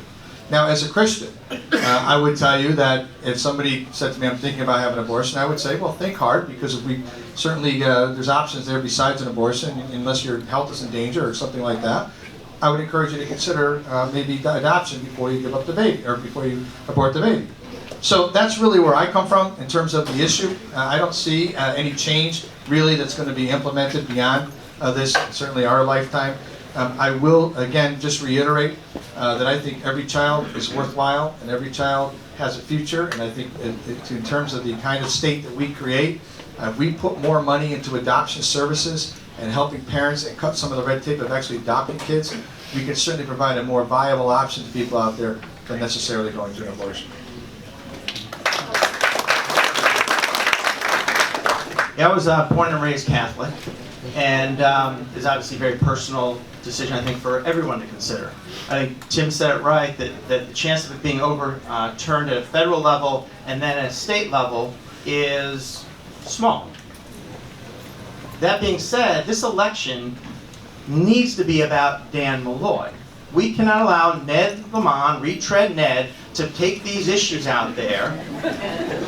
Now, as a Christian, I would tell you that if somebody said to me, I'm thinking about having an abortion, I would say, well, think hard, because if we certainly, there's options there besides an abortion, unless your health is in danger or something like that. I would encourage you to consider maybe adoption before you give up the baby, or before you abort the baby. So that's really where I come from in terms of the issue. I don't see any change really that's going to be implemented beyond this, certainly our lifetime. I will, again, just reiterate that I think every child is worthwhile and every child has a future. And I think in terms of the kind of state that we create, if we put more money into adoption services and helping parents and cut some of the red tape of actually adopting kids, we can certainly provide a more viable option to people out there than necessarily going through an abortion. Yeah, I was born and raised Catholic, and it's obviously a very personal decision, I think, for everyone to consider. I think Tim said it right, that the chance of it being overturned at a federal level and then at a state level is small. That being said, this election needs to be about Dan Malloy. We cannot allow Ned Lamont, retread Ned, to take these issues out there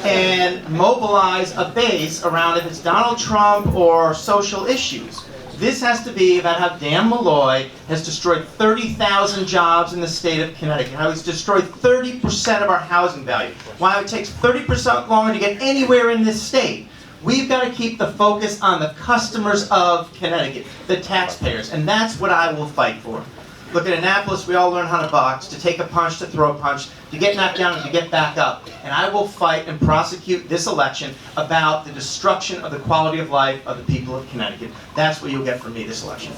and mobilize a base around if it's Donald Trump or social issues. This has to be about how Dan Malloy has destroyed 30,000 jobs in the state of Connecticut, how he's destroyed 30% of our housing value, why it takes 30% longer to get anywhere in this state. We've got to keep the focus on the customers of Connecticut, the taxpayers, and that's what I will fight for. Look, at Annapolis, we all learn how to box, to take a punch, to throw a punch, to get knocked down, and to get back up. And I will fight and prosecute this election about the destruction of the quality of life of the people of Connecticut. That's what you'll get from me this election.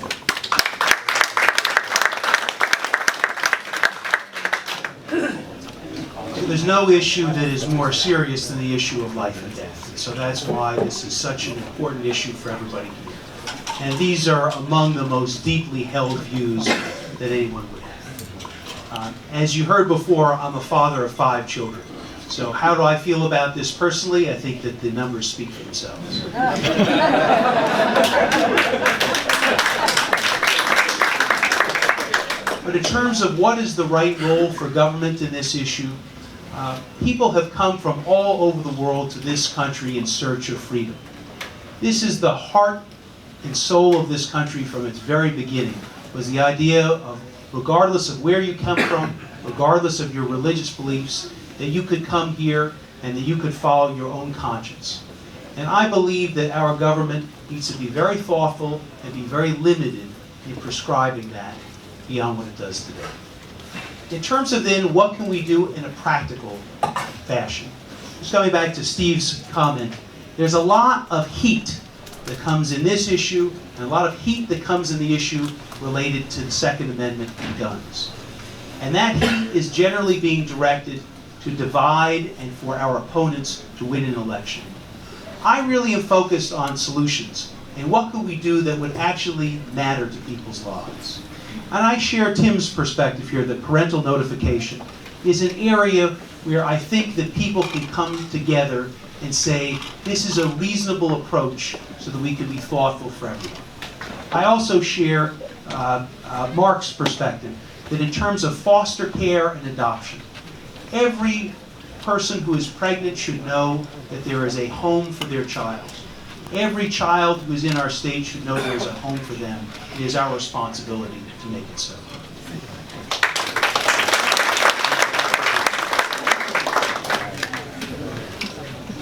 There's no issue that is more serious than the issue of life and death. And so that's why this is such an important issue for everybody here. And these are among the most deeply held views that anyone would have. As you heard before, I'm a father of 5 children. So how do I feel about this personally? I think that the numbers speak for themselves. But in terms of what is the right role for government in this issue, people have come from all over the world to this country in search of freedom. This is the heart and soul of this country from its very beginning, was the idea of, regardless of where you come from, regardless of your religious beliefs, that you could come here and that you could follow your own conscience. And I believe that our government needs to be very thoughtful and be very limited in prescribing that beyond what it does today. In terms of then, what can we do in a practical fashion? Just coming back to Steve's comment, there's a lot of heat that comes in this issue, and a lot of heat that comes in the issue related to the Second Amendment and guns. And that heat is generally being directed to divide and for our opponents to win an election. I really am focused on solutions and what could we do that would actually matter to people's lives. And I share Tim's perspective here that parental notification is an area where I think that people can come together and say, this is a reasonable approach so that we can be thoughtful for everyone. I also share Mark's perspective that in terms of foster care and adoption, every person who is pregnant should know that there is a home for their child. Every child who is in our state should know there is a home for them. It is our responsibility to make it so.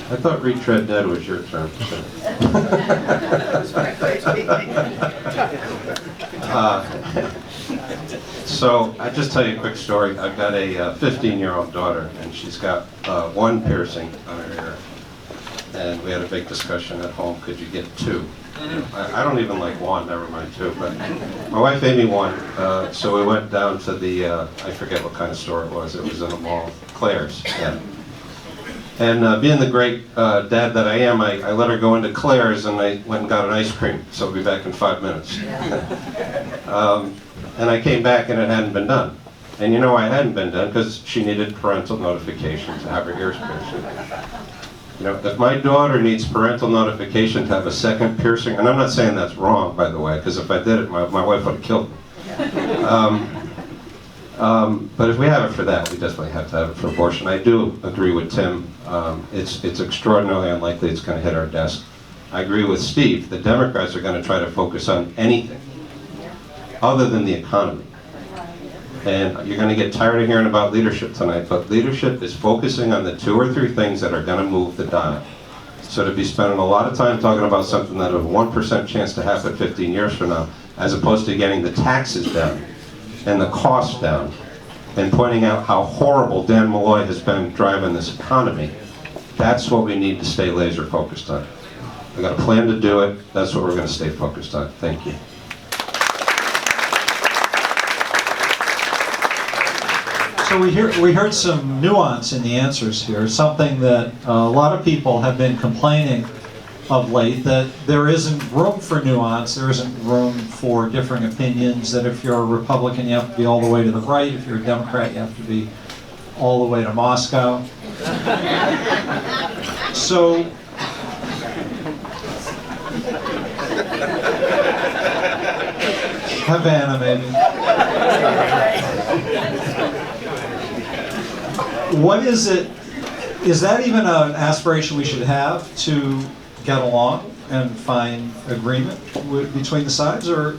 I thought retread dead was your term. So I just tell you a quick story. I've got a 15-year-old daughter, and she's got one piercing on her ear. And we had a big discussion at home, could you get two? I don't even like one, never mind two, but my wife gave me one, so we went down to the, I forget what kind of store it was in a mall, Claire's. Yeah. And being the great dad that I am, I let her go into Claire's and I went and got an ice cream, so I'll be back in 5 minutes. And I came back and it hadn't been done. And you know why it hadn't been done? Because she needed parental notification to have her ears pierced. You know, if my daughter needs parental notification to have a second piercing, and I'm not saying that's wrong, by the way, because if I did it, my wife would have killed me. But if we have it for that, we definitely have to have it for abortion. I do agree with Tim. It's extraordinarily unlikely it's going to hit our desk. I agree with Steve. The Democrats are going to try to focus on anything other than the economy. And you're going to get tired of hearing about leadership tonight, but leadership is focusing on the 2 or 3 things that are going to move the dial. So to be spending a lot of time talking about something that has a 1% chance to happen 15 years from now, as opposed to getting the taxes down and the costs down, and pointing out how horrible Dan Malloy has been driving this economy, that's what we need to stay laser focused on. We've got a plan to do it. That's what we're going to stay focused on. Thank you. So we heard some nuance in the answers here, something that a lot of people have been complaining of late, that there isn't room for nuance, there isn't room for differing opinions, that if you're a Republican you have to be all the way to the right, if you're a Democrat you have to be all the way to Moscow. So Havana, maybe. What is it, is that even an aspiration we should have, to get along and find agreement between the sides, or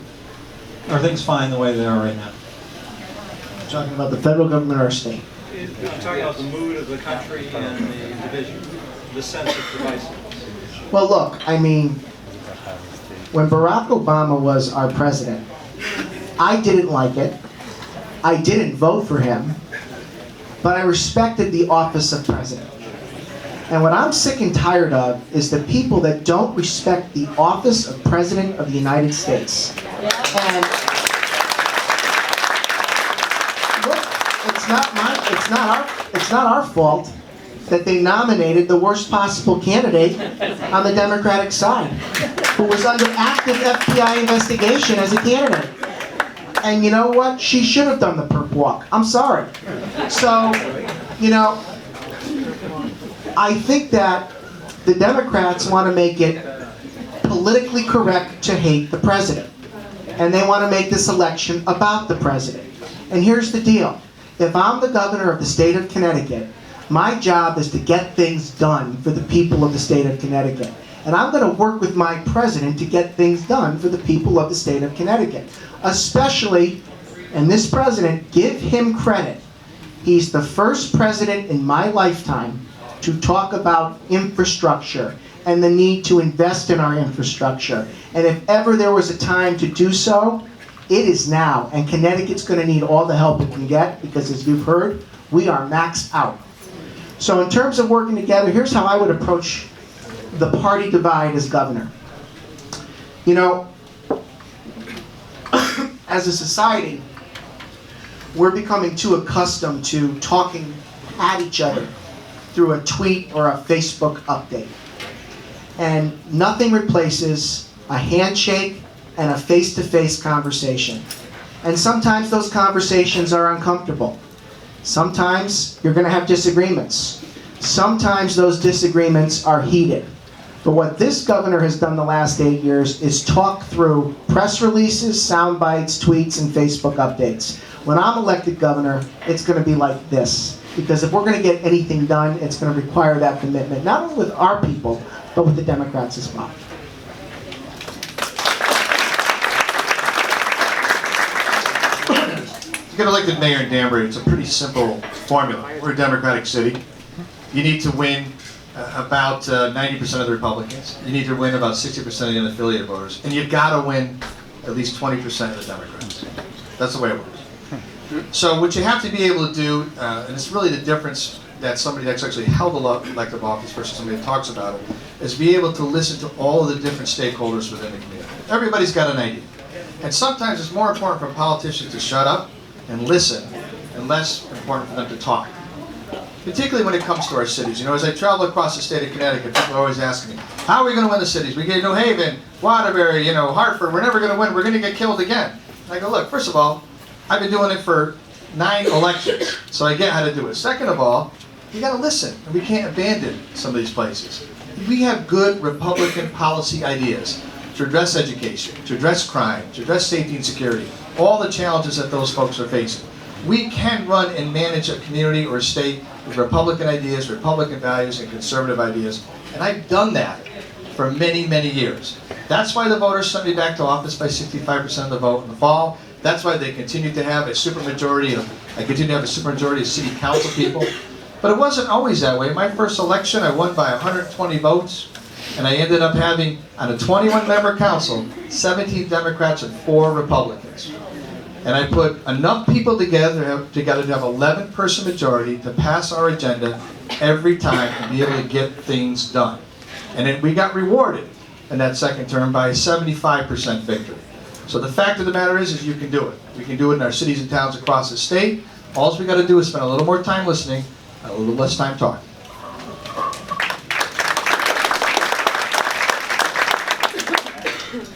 are things fine the way they are right now? You're talking about the federal government or our state? You're talking about the mood of the country and the division, the sense of divisiveness. Well, look, I mean, when Barack Obama was our president, I didn't like it. I didn't vote for him, but I respected the office of president. And what I'm sick and tired of is the people that don't respect the office of President of the United States. And look, it's not our fault that they nominated the worst possible candidate on the Democratic side, who was under active FBI investigation as a candidate. And you know what? She should have done the perp walk. I'm sorry. So, you know, I think that the Democrats want to make it politically correct to hate the president. And they want to make this election about the president. And here's the deal. If I'm the governor of the state of Connecticut, my job is to get things done for the people of the state of Connecticut. And I'm going to work with my president to get things done for the people of the state of Connecticut. Especially, and this president, give him credit. He's the first president in my lifetime to talk about infrastructure and the need to invest in our infrastructure. And if ever there was a time to do so, it is now. And Connecticut's going to need all the help it can get, because as you've heard, we are maxed out. So in terms of working together, here's how I would approach the party divide as governor. You know, as a society, we're becoming too accustomed to talking at each other through a tweet or a Facebook update. And nothing replaces a handshake and a face-to-face conversation. And sometimes those conversations are uncomfortable. Sometimes you're going to have disagreements. Sometimes those disagreements are heated. But what this governor has done the last 8 years is talk through press releases, sound bites, tweets, and Facebook updates. When I'm elected governor, it's going to be like this. Because if we're going to get anything done, it's going to require that commitment, not only with our people, but with the Democrats as well. To get elected mayor in Danbury, it's a pretty simple formula. We're a Democratic city. You need to win about 90% of the Republicans. You need to win about 60% of the unaffiliated voters. And you've got to win at least 20% of the Democrats. That's the way it works. So what you have to be able to do, and it's really the difference that somebody that's actually held elective office versus somebody that talks about it, is be able to listen to all of the different stakeholders within the community. Everybody's got an idea. And sometimes it's more important for politicians to shut up and listen, and less important for them to talk. Particularly when it comes to our cities. You know, as I travel across the state of Connecticut, people are always asking me, how are we going to win the cities? We get New Haven, Waterbury, Hartford, we're never going to win, we're going to get killed again. And I go, look, first of all, I've been doing it for 9 elections, so I get how to do it. Second of all, you got to listen, and we can't abandon some of these places. We have good Republican policy ideas to address education, to address crime, to address safety and security, all the challenges that those folks are facing. We can run and manage a community or a state with Republican ideas, Republican values, and conservative ideas, and I've done that for many, many years. That's why the voters sent me back to office by 65% of the vote in the fall. That's why they continue to have a supermajority of city council people. But it wasn't always that way. My first election, I won by 120 votes, and I ended up having, on a 21-member council, 17 Democrats and 4 Republicans. And I put enough people together to have 11-person majority to pass our agenda every time and be able to get things done. And we got rewarded in that second term by a 75% victory. So the fact of the matter is you can do it. We can do it in our cities and towns across the state. All we got to do is spend a little more time listening and a little less time talking.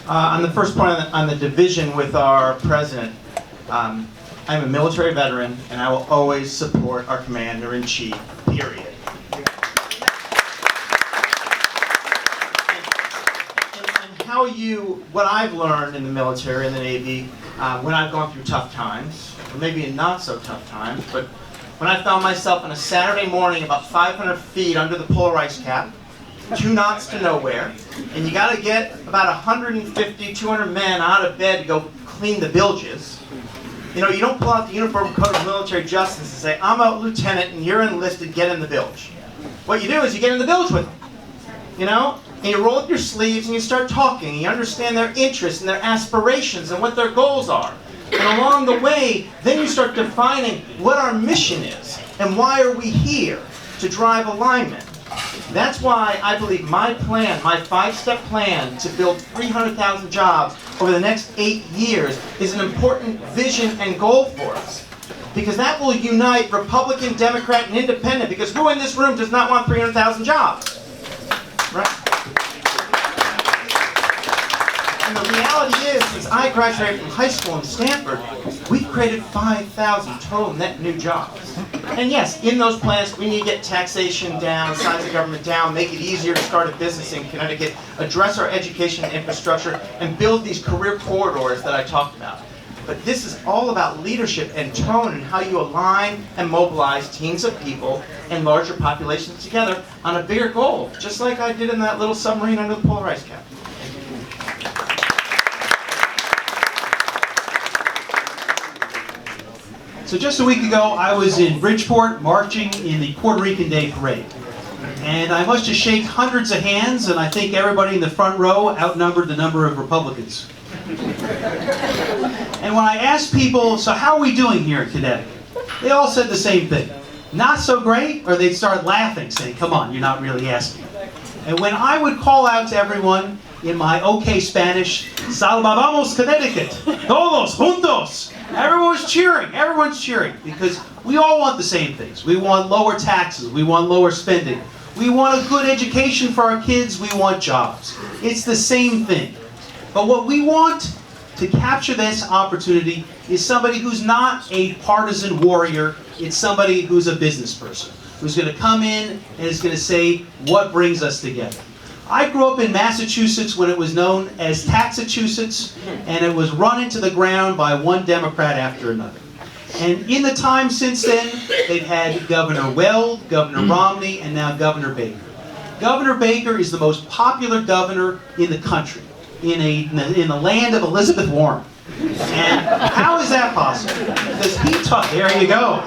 On the first point on the division with our president, I'm a military veteran, and I will always support our commander-in-chief, period. What I've learned in the military and the Navy, when I've gone through tough times, or maybe not so tough times, but when I found myself on a Saturday morning about 500 feet under the polar ice cap, 2 knots to nowhere, and you got to get about 150, 200 men out of bed to go clean the bilges. You know, you don't pull out the Uniform Code of Military Justice and say, I'm a lieutenant and you're enlisted, get in the bilge. What you do is you get in the bilge with them, you know? And you roll up your sleeves and you start talking. And you understand their interests and their aspirations and what their goals are. And along the way, then you start defining what our mission is and why are we here to drive alignment. That's why I believe my plan, my 5-step plan to build 300,000 jobs over the next 8 years is an important vision and goal for us. Because that will unite Republican, Democrat, and Independent. Because who in this room does not want 300,000 jobs? Right? And the reality is, since I graduated from high school in Stanford, we've created 5,000 total net new jobs. And yes, in those plans, we need to get taxation down, size of government down, make it easier to start a business in Connecticut, address our education infrastructure, and build these career corridors that I talked about. But this is all about leadership and tone and how you align and mobilize teams of people and larger populations together on a bigger goal, just like I did in that little submarine under the polar ice cap. So just a week ago, I was in Bridgeport marching in the Puerto Rican Day Parade. And I must have shaken hundreds of hands, and I think everybody in the front row outnumbered the number of Republicans. And when I asked people, so how are we doing here in Connecticut? They all said the same thing. Not so great, or they'd start laughing, saying, come on, you're not really asking. And when I would call out to everyone in my okay Spanish, Salvamos Connecticut, todos juntos, Everyone was cheering. Everyone's cheering because we all want the same things. We want lower taxes. We want lower spending. We want a good education for our kids. We want jobs. It's the same thing. But what we want to capture this opportunity is somebody who's not a partisan warrior. It's somebody who's a business person, who's going to come in and is going to say, what brings us together? I grew up in Massachusetts when it was known as Taxachusetts, and it was run into the ground by one Democrat after another. And in the time since then, they've had Governor Weld, Governor Romney, and now Governor Baker. Governor Baker is the most popular governor in the country, in the land of Elizabeth Warren. And how is that possible? Because he taught, there you go.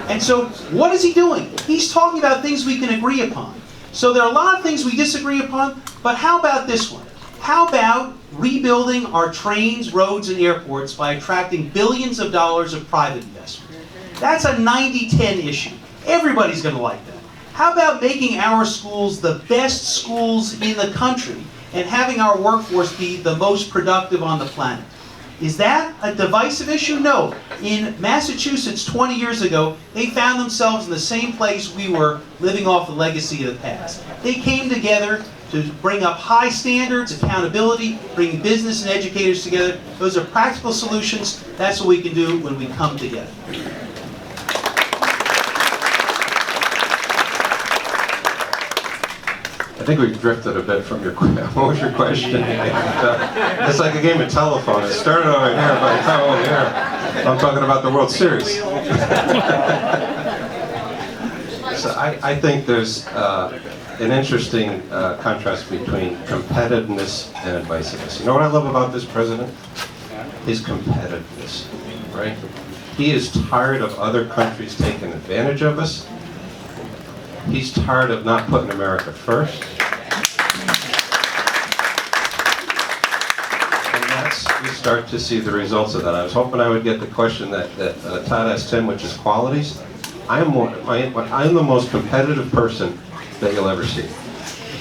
And so what is he doing? He's talking about things we can agree upon. So there are a lot of things we disagree upon, but how about this one? How about rebuilding our trains, roads, and airports by attracting billions of dollars of private investment? That's a 90-10 issue. Everybody's going to like that. How about making our schools the best schools in the country and having our workforce be the most productive on the planet? Is that a divisive issue? No. In Massachusetts 20 years ago, they found themselves in the same place we were, living off the legacy of the past. They came together to bring up high standards, accountability, bring business and educators together. Those are practical solutions. That's what we can do when we come together. I think we've drifted a bit from your question. What was your question? It's like a game of telephone. It started over here, by the time over here, I'm talking about the World Series. So I think there's an interesting contrast between competitiveness and advisiveness. You know what I love about this president? His competitiveness, right? He is tired of other countries taking advantage of us. He's tired of not putting America first. And we start to see the results of that. I was hoping I would get the question that Todd asked Tim, which is qualities. I'm the most competitive person that you'll ever see.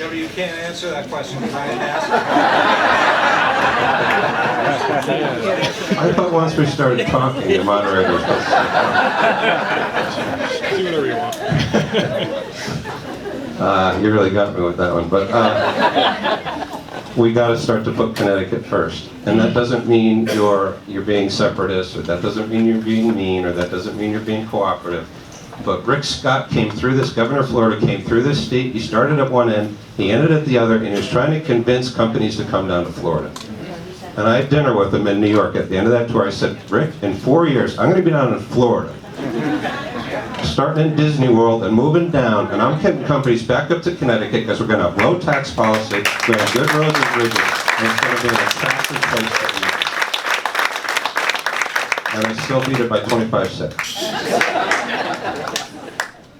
No, you can't answer that question because I didn't ask. I thought once we started talking, the moderator was supposed to Do whatever you want. you really got me with that one, but we got to start to put Connecticut first, and that doesn't mean you're being separatist, or that doesn't mean you're being mean, or that doesn't mean you're being cooperative. But Rick Scott came through this, Governor of Florida came through this state. He started at one end, he ended at the other, and he was trying to convince companies to come down to Florida. And I had dinner with him in New York. At the end of that tour, I said, Rick, in 4 years, I'm going to be down in Florida, starting in Disney World and moving down, and I'm getting companies back up to Connecticut because we're going to have low tax policy, we're going to have good roads and bridges, and it's going to be an attractive place to live. And I still beat it by 25 cents.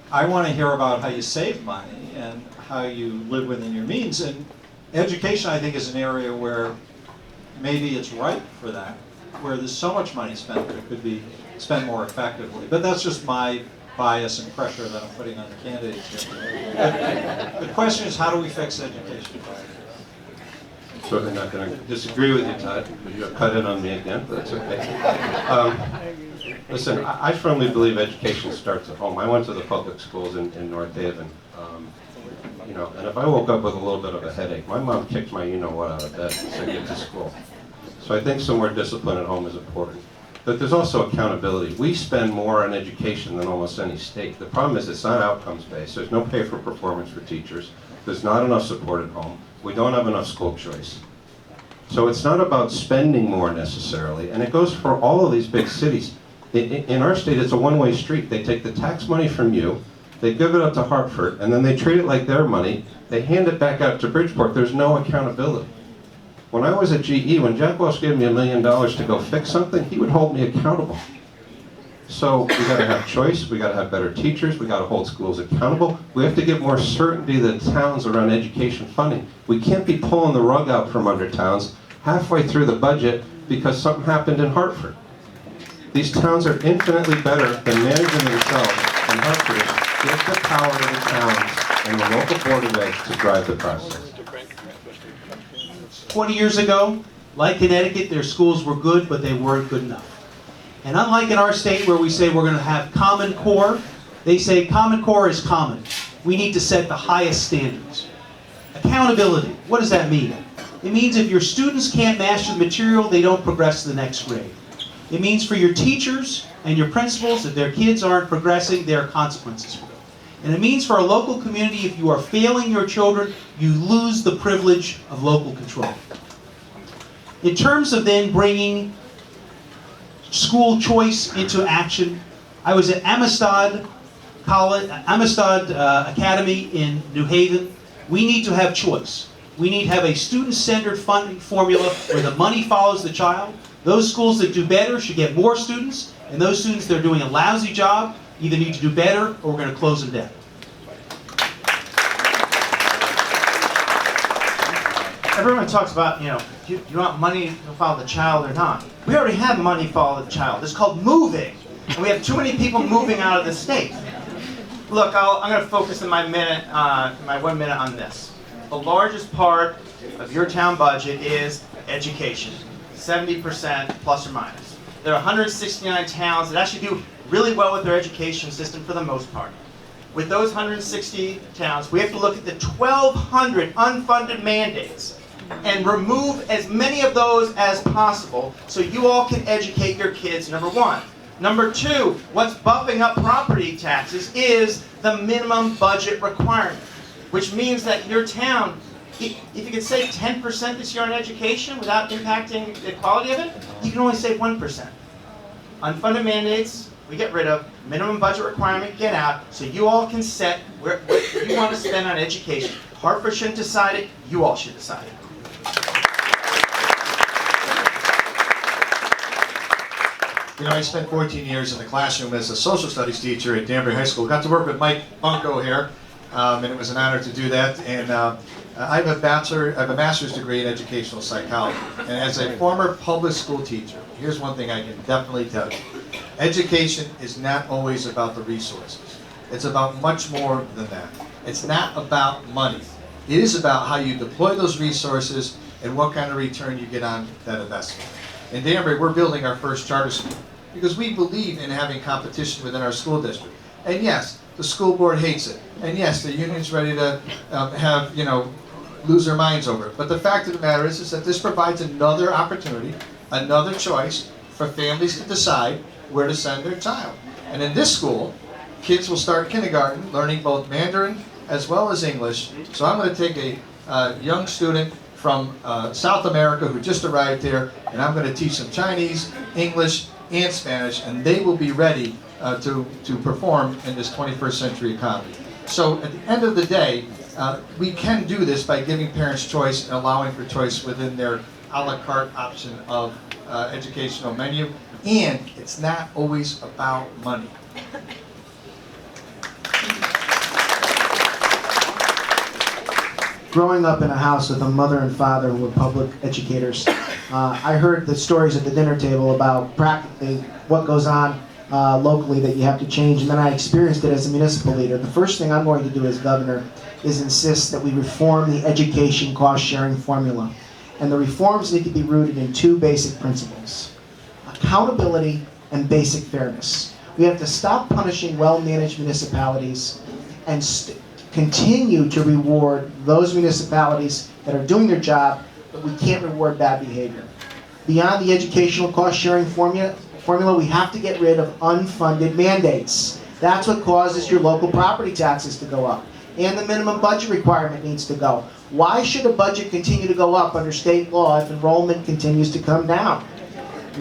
I want to hear about how you save money and how you live within your means. And education, I think, is an area where maybe it's ripe for that, where there's so much money spent that it could be spent more effectively. But that's just my bias and pressure that I'm putting on the candidates here. But the question is, how do we fix education? Certainly not going to disagree with you, Todd, because you cut in on me again, but that's okay. Listen, I firmly believe education starts at home. I went to the public schools in North Haven, you know, and if I woke up with a little bit of a headache, my mom kicked my you-know-what out of bed to get to school. So I think some more discipline at home is important. But there's also accountability. We spend more on education than almost any state. The problem is it's not outcomes-based. There's no pay for performance for teachers. There's not enough support at home. We don't have enough school choice. So it's not about spending more necessarily, and it goes for all of these big cities. In our state, it's a one-way street. They take the tax money from you, they give it up to Hartford, and then they treat it like their money. They hand it back out to Bridgeport. There's no accountability. When I was at GE, when Jack Welch gave me $1 million to go fix something, he would hold me accountable. So we got to have choice, we got to have better teachers, we got to hold schools accountable. We have to give more certainty to towns around education funding. We can't be pulling the rug out from under towns halfway through the budget because something happened in Hartford. These towns are infinitely better than managing themselves, and Hartford gives the power to the towns and the local board of ed to drive the process. 20 years ago, like Connecticut, their schools were good, but they weren't good enough. And unlike in our state where we say we're going to have Common Core, they say Common Core is common. We need to set the highest standards. Accountability, what does that mean? It means if your students can't master the material, they don't progress to the next grade. It means for your teachers and your principals, if their kids aren't progressing, there are consequences for them. And it means for a local community, if you are failing your children, you lose the privilege of local control. In terms of then bringing school choice into action, I was at Amistad Academy in New Haven. We need to have choice. We need to have a student-centered funding formula where the money follows the child. Those schools that do better should get more students, and those students that are doing a lousy job either need to do better or we're going to close them down. Everyone talks about, do you want money to follow the child or not? We already have money follow the child. It's called moving. And we have too many people moving out of the state. Look, I'm going to focus in my 1 minute on this. The largest part of your town budget is education, 70% plus or minus. There are 169 towns that actually do really well with their education system for the most part. With those 160 towns, we have to look at the 1,200 unfunded mandates and remove as many of those as possible so you all can educate your kids, number one. Number two, what's bumping up property taxes is the minimum budget requirement, which means that your town, if you could save 10% this year on education without impacting the quality of it, you can only save 1%. Unfunded mandates, we get rid of. Minimum budget requirement, get out, so you all can set what you want to spend on education. Hartford shouldn't decide it, you all should decide it. I spent 14 years in the classroom as a social studies teacher at Danbury High School. Got to work with Mike Bunko here, and it was an honor to do that. And I have a master's degree in educational psychology. And as a former public school teacher, here's one thing I can definitely tell you. Education is not always about the resources. It's about much more than that. It's not about money. It is about how you deploy those resources and what kind of return you get on that investment. In Danbury, we're building our first charter school because we believe in having competition within our school district. And yes, the school board hates it. And yes, the union's ready to lose their minds over it. But the fact of the matter is that this provides another opportunity, another choice for families to decide where to send their child. And in this school, kids will start kindergarten learning both Mandarin as well as English. So I'm going to take a young student from South America who just arrived here, and I'm going to teach them Chinese, English, and Spanish, and they will be ready to perform in this 21st century economy. So at the end of the day, we can do this by giving parents choice and allowing for choice within their a la carte option of educational menu, and it's not always about money. Growing up in a house with a mother and father who were public educators, I heard the stories at the dinner table about practically what goes on locally that you have to change, and then I experienced it as a municipal leader. The first thing I'm going to do as governor is insist that we reform the education cost-sharing formula. And the reforms need to be rooted in two basic principles: accountability and basic fairness. We have to stop punishing well-managed municipalities and continue to reward those municipalities that are doing their job, but we can't reward bad behavior. Beyond the educational cost-sharing formula, we have to get rid of unfunded mandates. That's what causes your local property taxes to go up. And the minimum budget requirement needs to go. Why should a budget continue to go up under state law if enrollment continues to come down?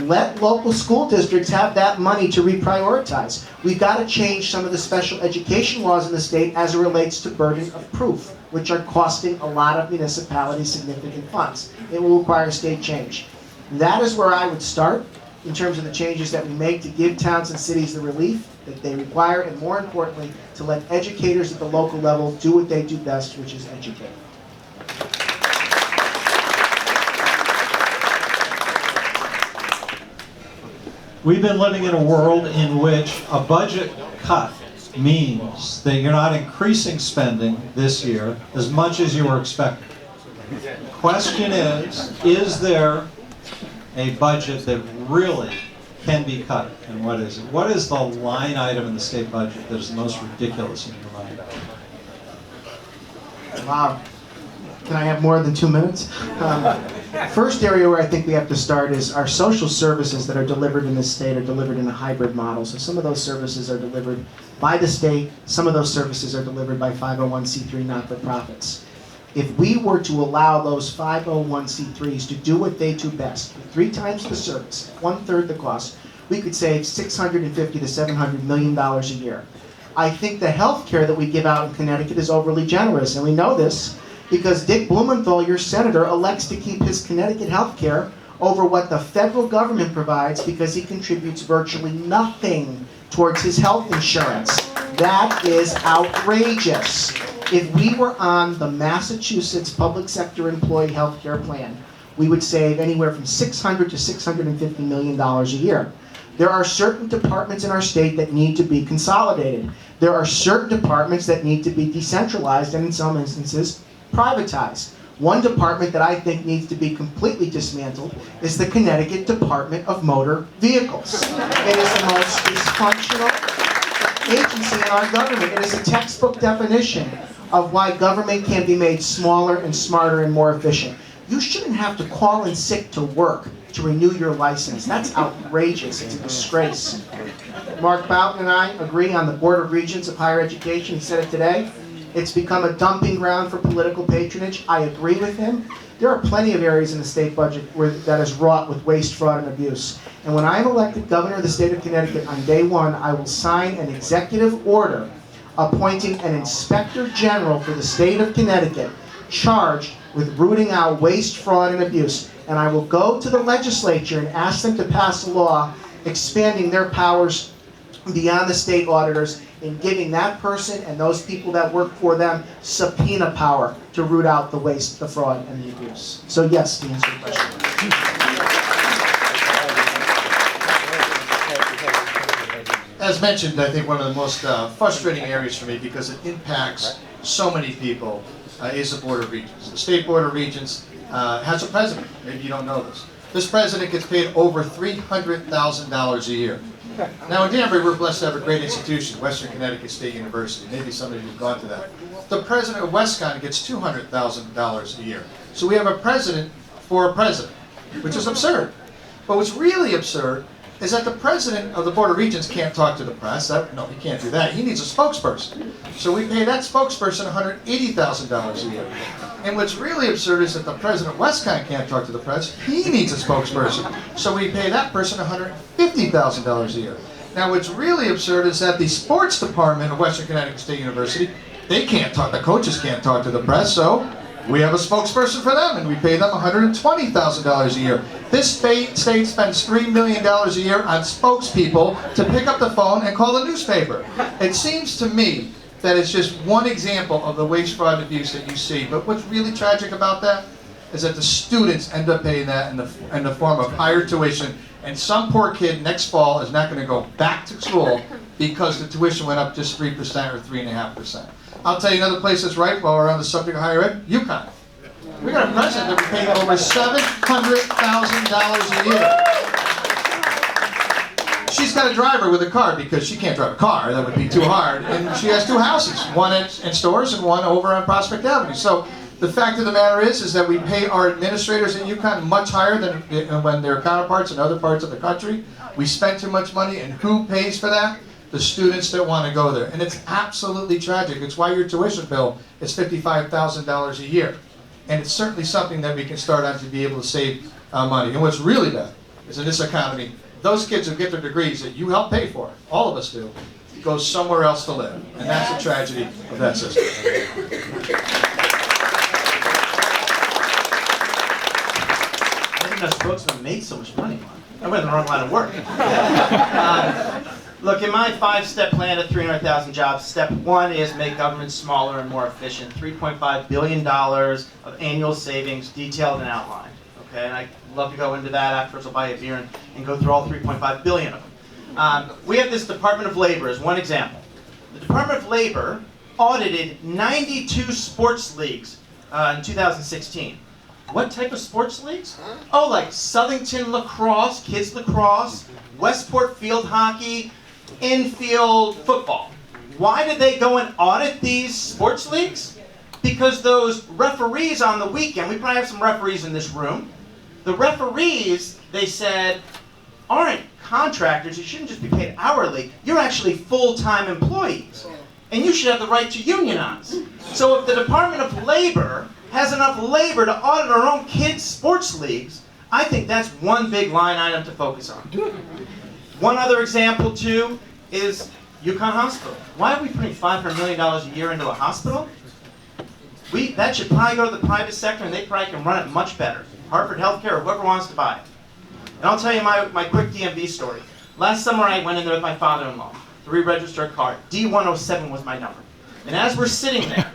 Let local school districts have that money to reprioritize. We've got to change some of the special education laws in the state as it relates to burden of proof, which are costing a lot of municipalities significant funds. It will require state change. That is where I would start in terms of the changes that we make to give towns and cities the relief that they require, and more importantly, to let educators at the local level do what they do best, which is educate. We've been living in a world in which a budget cut means that you're not increasing spending this year as much as you were expecting. Question is there a budget that really can be cut, and what is it? What is the line item in the state budget that is the most ridiculous in your mind? Wow. Can I have more than 2 minutes? First area where I think we have to start is our social services that are delivered in this state are delivered in a hybrid model. So some of those services are delivered by the state, some of those services are delivered by 501c3 not-for-profits. If we were to allow those 501c3s to do what they do best, 3 times the service, 1/3 the cost, we could save $650 to $700 million a year. I think the health care that we give out in Connecticut is overly generous, and we know this because Dick Blumenthal, your senator, elects to keep his Connecticut health care over what the federal government provides because he contributes virtually nothing towards his health insurance. That is outrageous. If we were on the Massachusetts public sector employee health care plan, we would save anywhere from $600 to $650 million a year. There are certain departments in our state that need to be consolidated. There are certain departments that need to be decentralized and in some instances privatized. One department that I think needs to be completely dismantled is the Connecticut Department of Motor Vehicles. It is the most dysfunctional agency in our government. It is a textbook definition of why government can be made smaller and smarter and more efficient. You shouldn't have to call in sick to work to renew your license. That's outrageous. It's a disgrace. Mark Boughton and I agree on the Board of Regents of Higher Education. He said it today. It's become a dumping ground for political patronage. I agree with him. There are plenty of areas in the state budget that is wrought with waste, fraud, and abuse. And when I'm elected governor of the state of Connecticut on day 1, I will sign an executive order appointing an inspector general for the state of Connecticut charged with rooting out waste, fraud, and abuse. And I will go to the legislature and ask them to pass a law expanding their powers beyond the state auditors and giving that person and those people that work for them subpoena power to root out the waste, the fraud, and the abuse. So yes, to answer your question. As mentioned, I think one of the most frustrating areas for me because it impacts so many people is the Board of Regents. The State Board of Regents has a president. Maybe you don't know this. This president gets paid over $300,000 a year. Now in Danbury, we're blessed to have a great institution, Western Connecticut State University. Maybe some of you have gone to that. The president of WestCon gets $200,000 a year. So we have a president for a president, which is absurd. But what's really absurd is that the president of the Board of Regents can't talk to the press. No, he can't do that. He needs a spokesperson. So we pay that spokesperson $180,000 a year. And what's really absurd is that the president of WestCon can't talk to the press. He needs a spokesperson. So we pay that person $150,000 a year. Now what's really absurd is that the sports department of Western Connecticut State University, they can't talk, the coaches can't talk to the press, so we have a spokesperson for them, and we pay them $120,000 a year. This state spends $3 million a year on spokespeople to pick up the phone and call the newspaper. It seems to me that it's just one example of the waste, fraud, and abuse that you see. But what's really tragic about that is that the students end up paying that in the form of higher tuition, and some poor kid next fall is not going to go back to school because the tuition went up just 3% or 3.5%. I'll tell you another place that's right while we're on the subject of higher ed, UConn. We got a president that we're paying over $700,000 a year. She's got a driver with a car because she can't drive a car, that would be too hard. And she has 2 houses, one in Stores and one over on Prospect Avenue. So the fact of the matter is that we pay our administrators at UConn much higher than when their counterparts in other parts of the country. We spend too much money, and who pays for that? The students that want to go there. And it's absolutely tragic. It's why your tuition bill is $55,000 a year. And it's certainly something that we can start on to be able to save money. And what's really bad is in this economy, those kids who get their degrees that you help pay for, all of us do, go somewhere else to live. And that's the tragedy of that system. I didn't know spokesmen made so much money. I went in the wrong line of work. Look, in my 5-step plan of 300,000 jobs, step 1 is make government smaller and more efficient. $3.5 billion of annual savings, detailed and outlined. Okay, and I'd love to go into that afterwards. I'll buy a beer and go through all 3.5 billion of them. We have this Department of Labor as one example. The Department of Labor audited 92 sports leagues in 2016. What type of sports leagues? Oh, like Southington lacrosse, kids lacrosse, Westport field hockey, infield football. Why did they go and audit these sports leagues? Because those referees on the weekend, we probably have some referees in this room, the referees, they said, aren't contractors, you shouldn't just be paid hourly, you're actually full-time employees. And you should have the right to unionize. So if the Department of Labor has enough labor to audit our own kids' sports leagues, I think that's one big line item to focus on. One other example, too, is UConn Hospital. Why are we putting $500 million a year into a hospital? That should probably go to the private sector, and they probably can run it much better. Harvard Healthcare or whoever wants to buy it. And I'll tell you my quick DMV story. Last summer, I went in there with my father-in-law to re-register a car. D107 was my number. And as we're sitting there,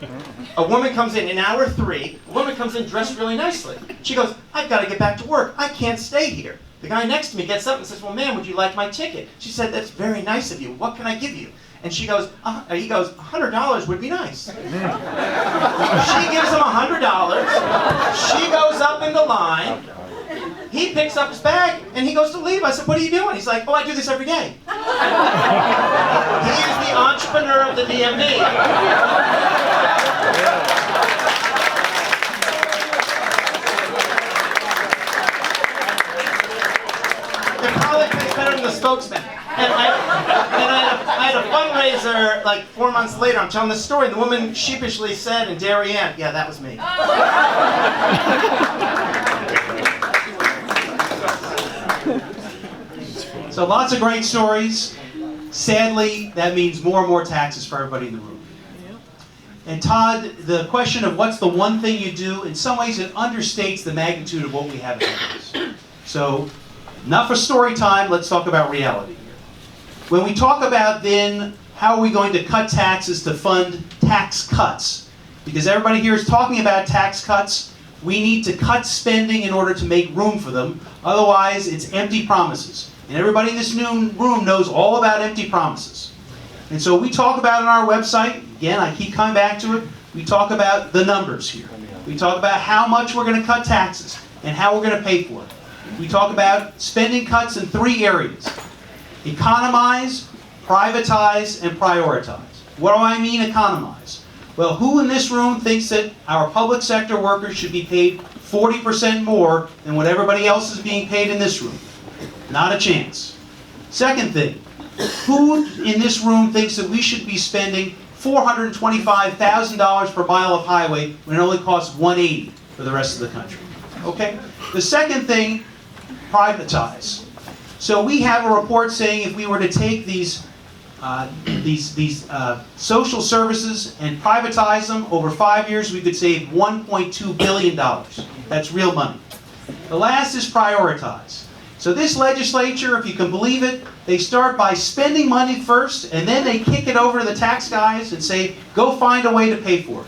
a woman comes in hour 3, a woman comes in dressed really nicely. She goes, I've got to get back to work. I can't stay here. The guy next to me gets up and says, well, ma'am, would you like my ticket? She said, that's very nice of you. What can I give you? And he goes, $100 would be nice. She gives him $100. She goes up in the line. He picks up his bag, and he goes to leave. I said, what are you doing? He's like, oh, I do this every day. He is the entrepreneur of the DMV. It probably pays better than the spokesman. And I had a fundraiser like 4 months later. I'm telling this story, and the woman sheepishly said in Darien, yeah, that was me. So lots of great stories. Sadly, that means more and more taxes for everybody in the room. And Todd, the question of what's the one thing you do, in some ways it understates the magnitude of what we have ahead of us. So, enough for story time, let's talk about reality here. When we talk about then, how are we going to cut taxes to fund tax cuts? Because everybody here is talking about tax cuts. We need to cut spending in order to make room for them. Otherwise, it's empty promises. And everybody in this room knows all about empty promises. And so we talk about on our website, again, I keep coming back to it, we talk about the numbers here. We talk about how much we're going to cut taxes and how we're going to pay for it. We talk about spending cuts in 3 areas. Economize, privatize, and prioritize. What do I mean economize? Well, who in this room thinks that our public sector workers should be paid 40% more than what everybody else is being paid in this room? Not a chance. Second thing, who in this room thinks that we should be spending $425,000 per mile of highway when it only costs $180 for the rest of the country? Okay? The second thing, privatize. So we have a report saying if we were to take these social services and privatize them over 5 years, we could save $1.2 billion. That's real money. The last is prioritize. So this legislature, if you can believe it, they start by spending money first, and then they kick it over to the tax guys and say, go find a way to pay for it.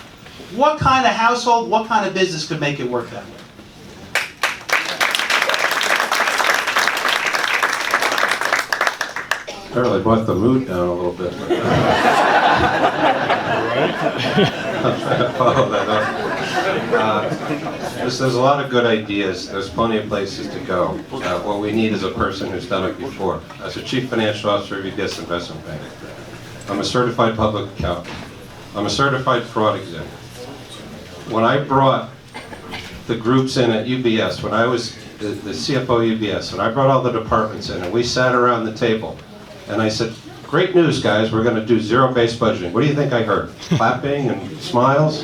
What kind of household, what kind of business could make it work that way? I really brought the mood down a little bit. I'm trying to follow that up. There's a lot of good ideas. There's plenty of places to go. What we need is a person who's done it before. As a chief financial officer of UBS Investment Bank, I'm a certified public accountant. I'm a certified fraud examiner. When I brought the groups in at UBS, when I was the CFO of UBS, and I brought all the departments in, and we sat around the table, and I said, great news, guys, we're going to do zero-based budgeting. What do you think I heard? Clapping and smiles?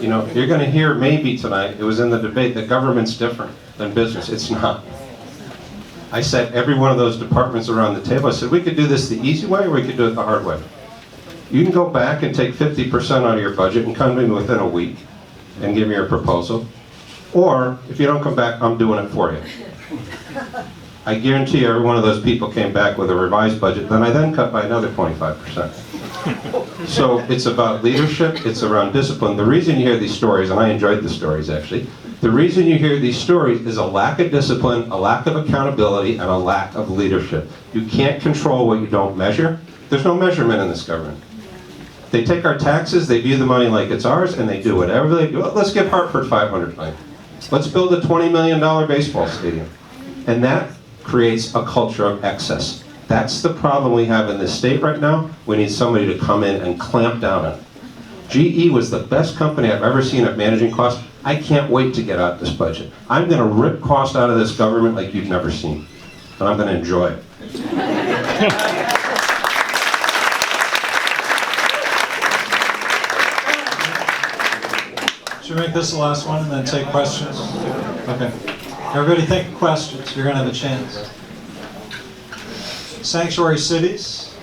You know, you're going to hear maybe tonight, it was in the debate, that government's different than business. It's not. I sat every one of those departments around the table. I said, we could do this the easy way, or we could do it the hard way. You can go back and take 50% out of your budget and come in within a week and give me your proposal. Or, if you don't come back, I'm doing it for you. I guarantee you every one of those people came back with a revised budget, then I then cut by another 25%. So it's about leadership, it's around discipline. The reason you hear these stories, and I enjoyed the stories actually, the reason you hear these stories is a lack of discipline, a lack of accountability, and a lack of leadership. You can't control what you don't measure. There's no measurement in this government. They take our taxes, they view the money like it's ours, and they do whatever they do. Let's give Hartford $500 million. Let's build a $20 million baseball stadium. And that creates a culture of excess. That's the problem we have in this state right now. We need somebody to come in and clamp down on it. GE was the best company I've ever seen at managing costs. I can't wait to get out this budget. I'm going to rip cost out of this government like you've never seen. And I'm going to enjoy it. Should we make this the last one and then take questions? Okay. Everybody think of questions. You're going to have a chance. Sanctuary cities,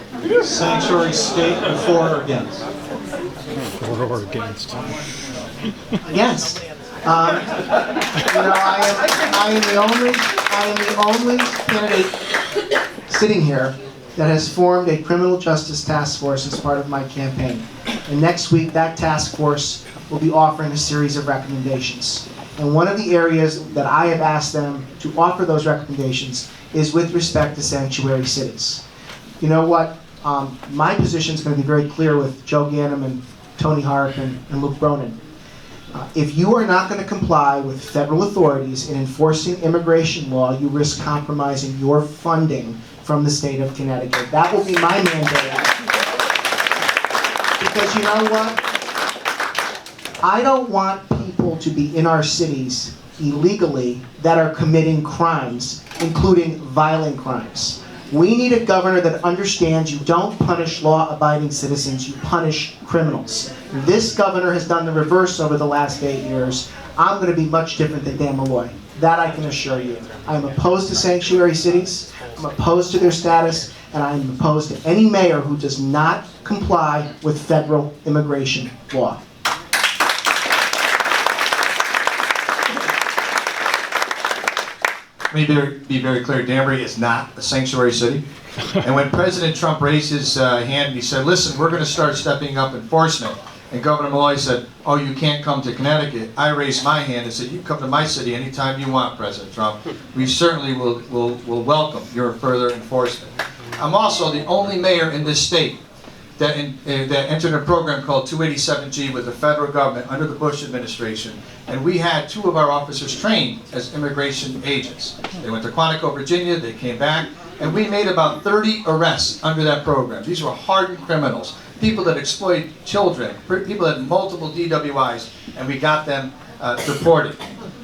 sanctuary state, for or against? For or against? Against. I am the only candidate sitting here that has formed a criminal justice task force as part of my campaign. And next week, that task force will be offering a series of recommendations. And one of the areas that I have asked them to offer those recommendations is with respect to sanctuary cities. You know what? My position is going to be very clear with Joe Ganim and Tony Harkin and Luke Bronin. If you are not going to comply with federal authorities in enforcing immigration law, you risk compromising your funding from the state of Connecticut. That will be my mandate. Because you know what? I don't want people to be in our cities illegally that are committing crimes, including violent crimes. We need a governor that understands you don't punish law-abiding citizens, you punish criminals. This governor has done the reverse over the last 8 years. I'm going to be much different than Dan Malloy. That I can assure you. I am opposed to sanctuary cities, I'm opposed to their status, and I am opposed to any mayor who does not comply with federal immigration law. Let me be very clear, Danbury is not a sanctuary city. And when President Trump raised his hand and he said, listen, we're going to start stepping up enforcement, and Governor Malloy said, oh, you can't come to Connecticut, I raised my hand and said, you can come to my city anytime you want, President Trump. We certainly will welcome your further enforcement. I'm also the only mayor in this state that entered a program called 287G with the federal government under the Bush administration, and we had 2 of our officers trained as immigration agents. They went to Quantico, Virginia, they came back, and we made about 30 arrests under that program. These were hardened criminals, people that exploit children, people that had multiple DWIs, and we got them deported.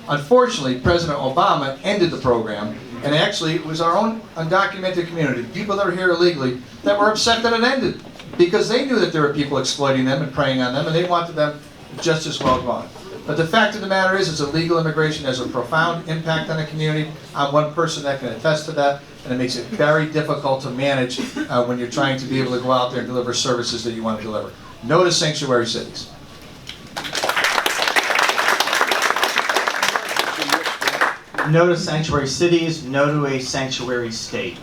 Unfortunately, President Obama ended the program, and actually it was our own undocumented community, people that are here illegally, that were upset that it ended, because they knew that there were people exploiting them and preying on them, and they wanted them just as well gone. But the fact of the matter is, it's illegal immigration has a profound impact on the community. I'm one person that can attest to that, and it makes it very difficult to manage when you're trying to be able to go out there and deliver services that you want to deliver. No to sanctuary cities. No to sanctuary cities, no to a sanctuary state.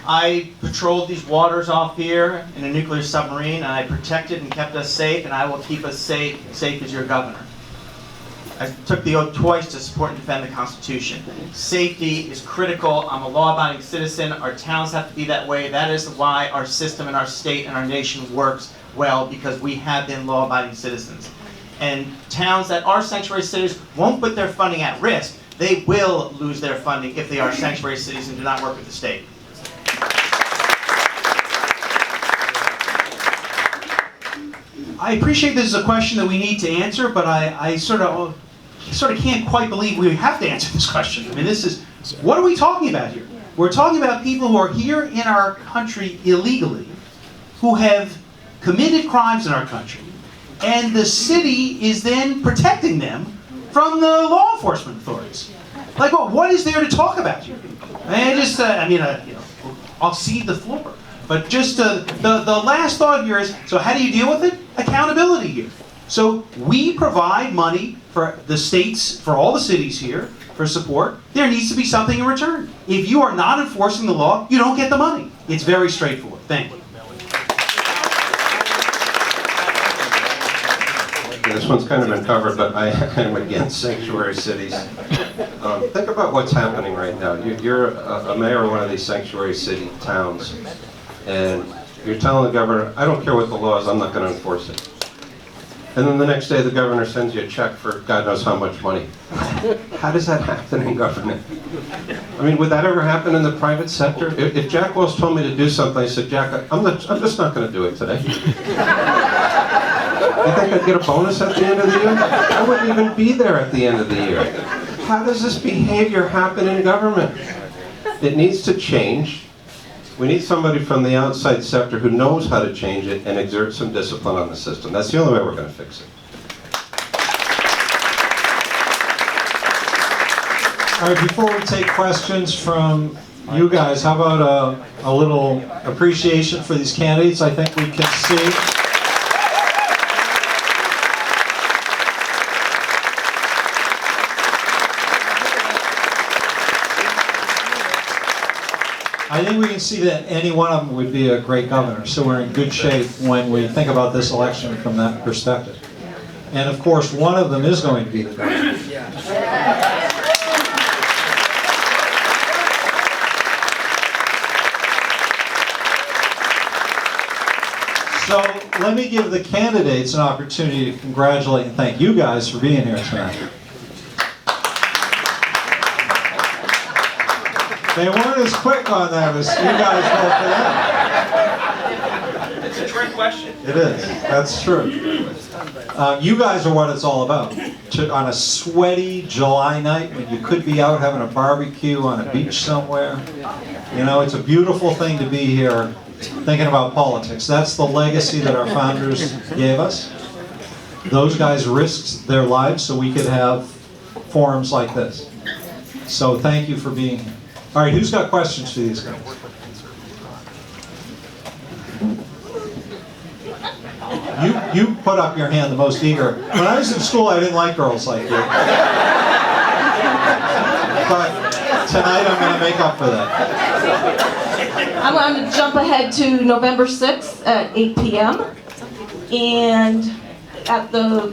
I patrolled these waters off here in a nuclear submarine, and I protected and kept us safe, and I will keep us safe as your governor. I took the oath twice to support and defend the Constitution. Safety is critical. I'm a law-abiding citizen. Our towns have to be that way. That is why our system and our state and our nation works well, because we have been law-abiding citizens. And towns that are sanctuary cities won't put their funding at risk. They will lose their funding if they are sanctuary cities and do not work with the state. I appreciate this is a question that we need to answer, but I sort of can't quite believe we have to answer this question. I mean, what are we talking about here? We're talking about people who are here in our country illegally, who have committed crimes in our country, and the city is then protecting them from the law enforcement authorities. Like, what is there to talk about here? I'll cede the floor. But just the last thought here is, so how do you deal with it? Accountability here. So we provide money for the states, for all the cities here, for support. There needs to be something in return. If you are not enforcing the law, you don't get the money. It's very straightforward. Thank you. This one's kind of been covered, but I am against sanctuary cities. Think about what's happening right now. You're a mayor of one of these sanctuary city towns, and you're telling the governor, I don't care what the law is, I'm not going to enforce it. and then the next day the governor sends you a check for God knows how much money. How does that happen in government? I mean, would that ever happen in the private sector? If Jack Welch told me to do something, I said, Jack, I'm just not going to do it today. You think I'd get a bonus at the end of the year? I wouldn't even be there at the end of the year. How does this behavior happen in government? It needs to change. We need somebody from the outside sector who knows how to change it and exert some discipline on the system. That's the only way we're going to fix it. All right, before we take questions from you guys, how about a little appreciation for these candidates? I think we can see. I think we can see that any one of them would be a great governor, so we're in good shape when we think about this election from that perspective. And of course, one of them is going to be the governor. So let me give the candidates an opportunity to congratulate and thank you guys for being here tonight. They weren't as quick on that as you guys were for them. It's a trick question. It is. That's true. You guys are what it's all about. On a sweaty July night when you could be out having a barbecue on a beach somewhere. You know, it's a beautiful thing to be here thinking about politics. That's the legacy that our founders gave us. Those guys risked their lives so we could have forums like this. So thank you for being here. All right, who's got questions for these guys? You put up your hand the most eager. When I was in school, I didn't like girls like you. But tonight I'm going to make up for that. I'm going to jump ahead to November 6th at 8 p.m. And at the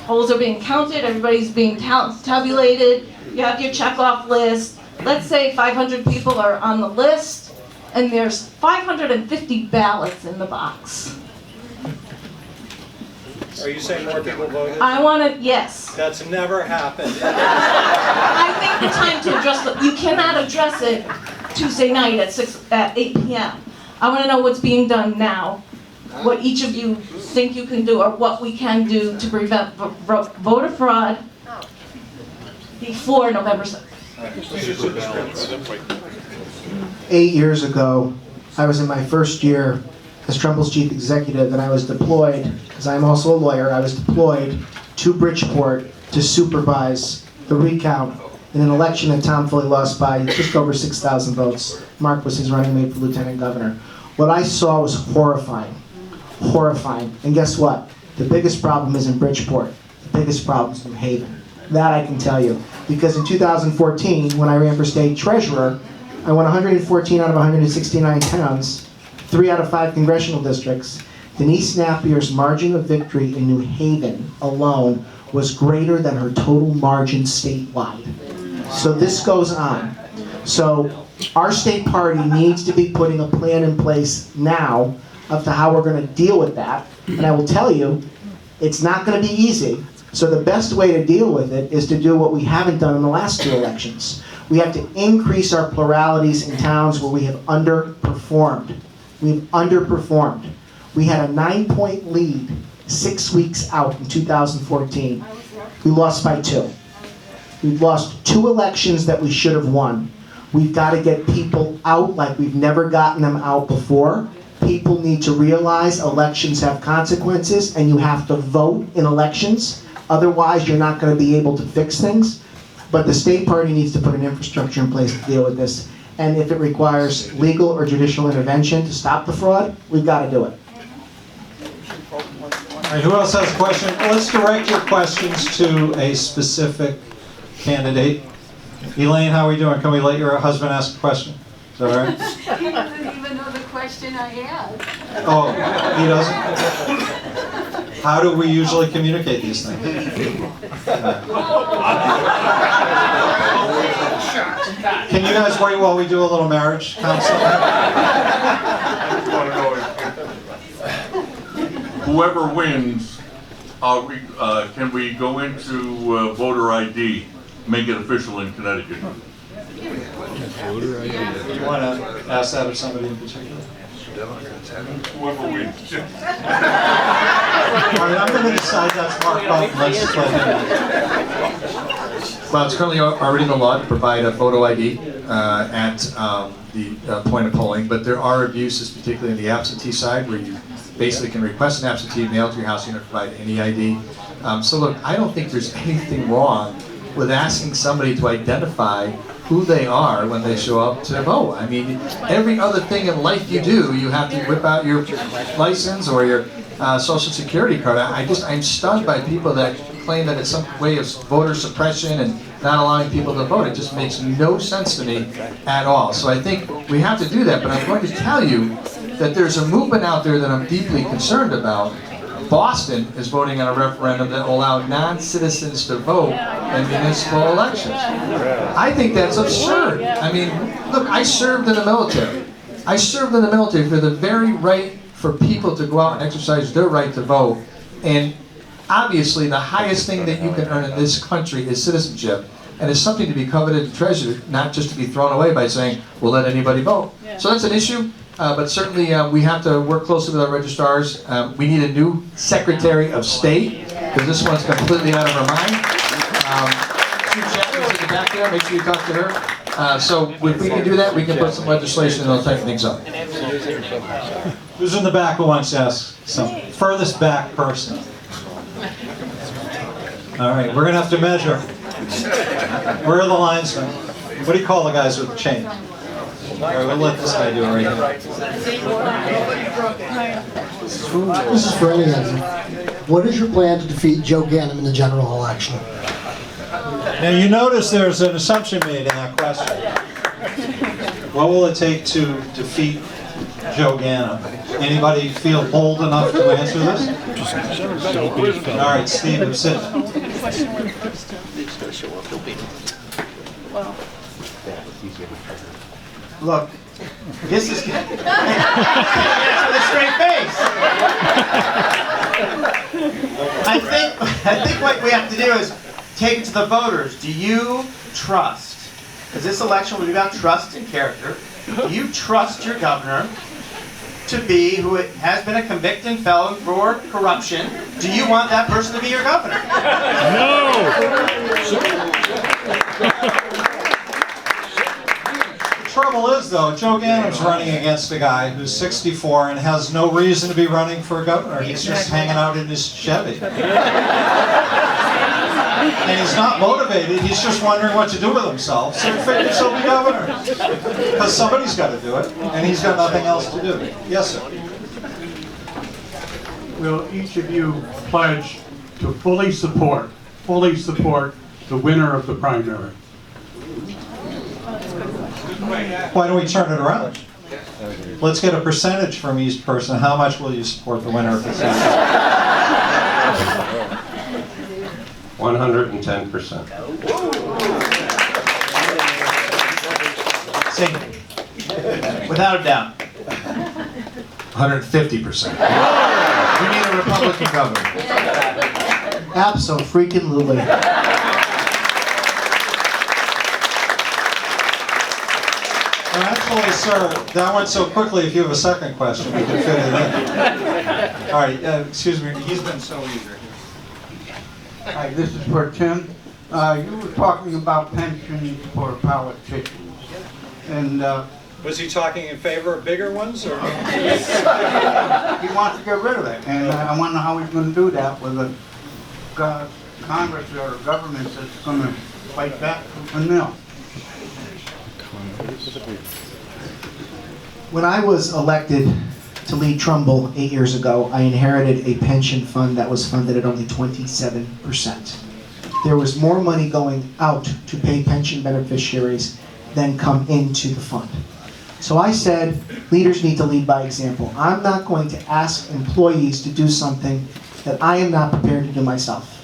polls are being counted, everybody's being tabulated. You have your checkoff list. Let's say 500 people are on the list, and there's 550 ballots in the box. Are you saying more people voted? I want to, yes. That's never happened. I think the time to address it, you cannot address it Tuesday night at 8 p.m. I want to know what's being done now, what each of you think you can do, or what we can do to prevent voter fraud before November 6th. 8 years ago, I was in my first year as Trumbull's chief executive, and I was deployed, because I'm also a lawyer, I was deployed to Bridgeport to supervise the recount in an election that Tom Foley lost by just over 6,000 votes. Mark was his running mate for lieutenant governor. What I saw was horrifying. Horrifying. And guess what? The biggest problem is in Bridgeport. The biggest problem is in New Haven. That I can tell you. Because in 2014, when I ran for state treasurer, I won 114 out of 169 towns, 3 out of 5 congressional districts. Denise Napier's margin of victory in New Haven alone was greater than her total margin statewide. So this goes on. So our state party needs to be putting a plan in place now of to how we're going to deal with that. And I will tell you, it's not going to be easy. So the best way to deal with it is to do what we haven't done in the last 2 elections. We have to increase our pluralities in towns where we have underperformed. We've underperformed. We had a 9-point lead 6 weeks out in 2014. We lost by 2. We've lost 2 elections that we should have won. We've got to get people out like we've never gotten them out before. People need to realize elections have consequences and you have to vote in elections. Otherwise, you're not going to be able to fix things. But the state party needs to put an infrastructure in place to deal with this. And if it requires legal or judicial intervention to stop the fraud, we've got to do it. All right, who else has a question? Let's direct your questions to a specific candidate. Elaine, how are we doing? Can we let your husband ask a question? Is that all right? He doesn't even know the question I had. Oh, he doesn't? How do we usually communicate these things? Can you guys wait while we do a little marriage counseling? Whoever wins can we go into voter ID, make it official in Connecticut? Do you want to ask that of somebody in particular? Whoever wins. All right, I'm going to decide that's Mark Button. Let's let him. Well, it's currently already in the law to provide a photo ID at the point of polling, but there are abuses, particularly in the absentee side, where you basically can request an absentee mailed to your house. You don't provide any ID. So look, I don't think there's anything wrong with asking somebody to identify who they are when they show up to vote. I mean, every other thing in life you do, you have to whip out your license or your social security card. I'm stunned by people that claim that it's some way of voter suppression and not allowing people to vote. It just makes no sense to me at all. So I think we have to do that, but I'm going to tell you that there's a movement out there that I'm deeply concerned about. Boston is voting on a referendum that will allow non-citizens to vote in municipal elections. I think that's absurd. I mean, look, I served in the military. I served in the military for the very right for people to go out and exercise their right to vote. And obviously, the highest thing that you can earn in this country is citizenship. And it's something to be coveted and treasured, not just to be thrown away by saying, we'll let anybody vote. So that's an issue. But certainly we have to work closely with our registrars. We need a new Secretary of State, because this one's completely out of her mind. Sue Chapman's in the back there, make sure you talk to her. So if we can do that, we can put some legislation and they'll tighten things up. Who's in the back who wants to ask some? Furthest back person. All right, we're going to have to measure. Where are the linesmen? What do you call the guys with the chain? All right, we'll let this guy do it right here. This is for any of you. What is your plan to defeat Joe Ganim in the general election? Now you notice there's an assumption made in that question. What will it take to defeat Joe Ganim? Anybody feel bold enough to answer this? All right, Steve, sit. Look, this is with a straight face. I think what we have to do is take it to the voters. Do you trust? Because this election will be about trust and character. Do you trust your governor to be who has been a convicted felon for corruption? Do you want that person to be your governor? The trouble is, though, Joe Ganim's running against a guy who's 64 and has no reason to be running for governor. He's just hanging out in his Chevy. And he's not motivated, he's just wondering what to do with himself, so he figures he'll be governor. Because somebody's got to do it, and he's got nothing else to do. Yes, sir. Will each of you pledge to fully support the winner of the primary? Why don't we turn it around? Let's get a percentage from each person. How much will you support the winner of the Senate? 110%. Say, without a doubt. 150%. We need a Republican governor. Abso-freaking-lutely. Actually, sir, that went so quickly, if you have a second question, we can fit it in. All right, excuse me, he's been so eager. Hi, this is for Tim. You were talking about pensions for politicians. And Was he talking in favor of bigger ones, or? he wants to get rid of it. And I wonder how he's going to do that with a Congress or a government that's going to fight back a nil. When I was elected to lead Trumbull 8 years ago, I inherited a pension fund that was funded at only 27%. There was more money going out to pay pension beneficiaries than come into the fund. So I said, leaders need to lead by example. I'm not going to ask employees to do something that I am not prepared to do myself.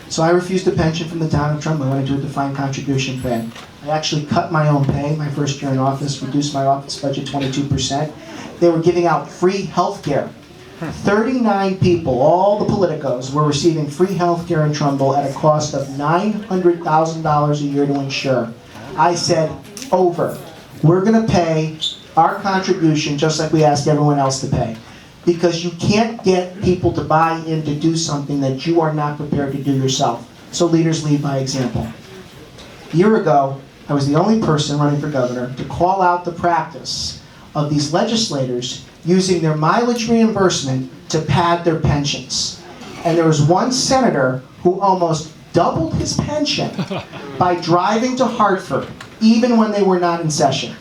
So I refused a pension from the town of Trumbull. I went into a defined contribution plan. I actually cut my own pay my first year in office, reduced my office budget 22%. They were giving out free health care 39 people, all the politicos, were receiving free health care in Trumbull at a cost of $900,000 a year to insure. I said, over. We're going to pay our contribution just like we ask everyone else to pay. Because you can't get people to buy in to do something that you are not prepared to do yourself. So leaders lead by example. A year ago, I was the only person running for governor to call out the practice of these legislators using their mileage reimbursement to pad their pensions. And there was one senator who almost doubled his pension by driving to Hartford, even when they were not in session.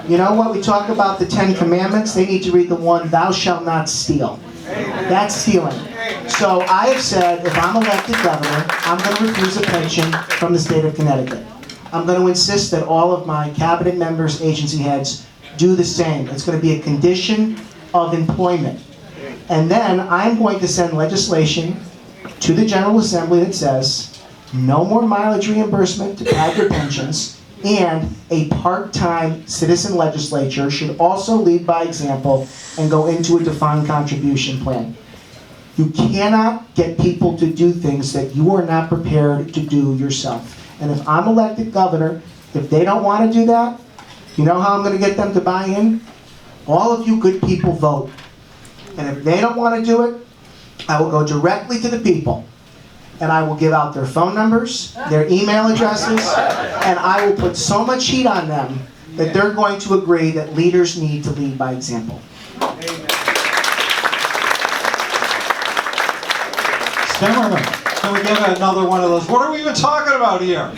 You know what? We talk about the 10 Commandments. They need to read the one, thou shalt not steal. That's stealing. So I have said, if I'm elected governor, I'm going to refuse a pension from the state of Connecticut. I'm going to insist that all of my cabinet members, agency heads, do the same. It's going to be a condition of employment. And then I'm going to send legislation to the General Assembly that says, no more mileage reimbursement to pad your pensions, and a part-time citizen legislature should also lead by example and go into a defined contribution plan. You cannot get people to do things that you are not prepared to do yourself. And if I'm elected governor, if they don't want to do that, you know how I'm going to get them to buy in? All of you good people vote. And if they don't want to do it, I will go directly to the people. And I will give out their phone numbers, their email addresses, and I will put so much heat on them that they're going to agree that leaders need to lead by example. Stimmerman, can we get another one of those? What are we even talking about here?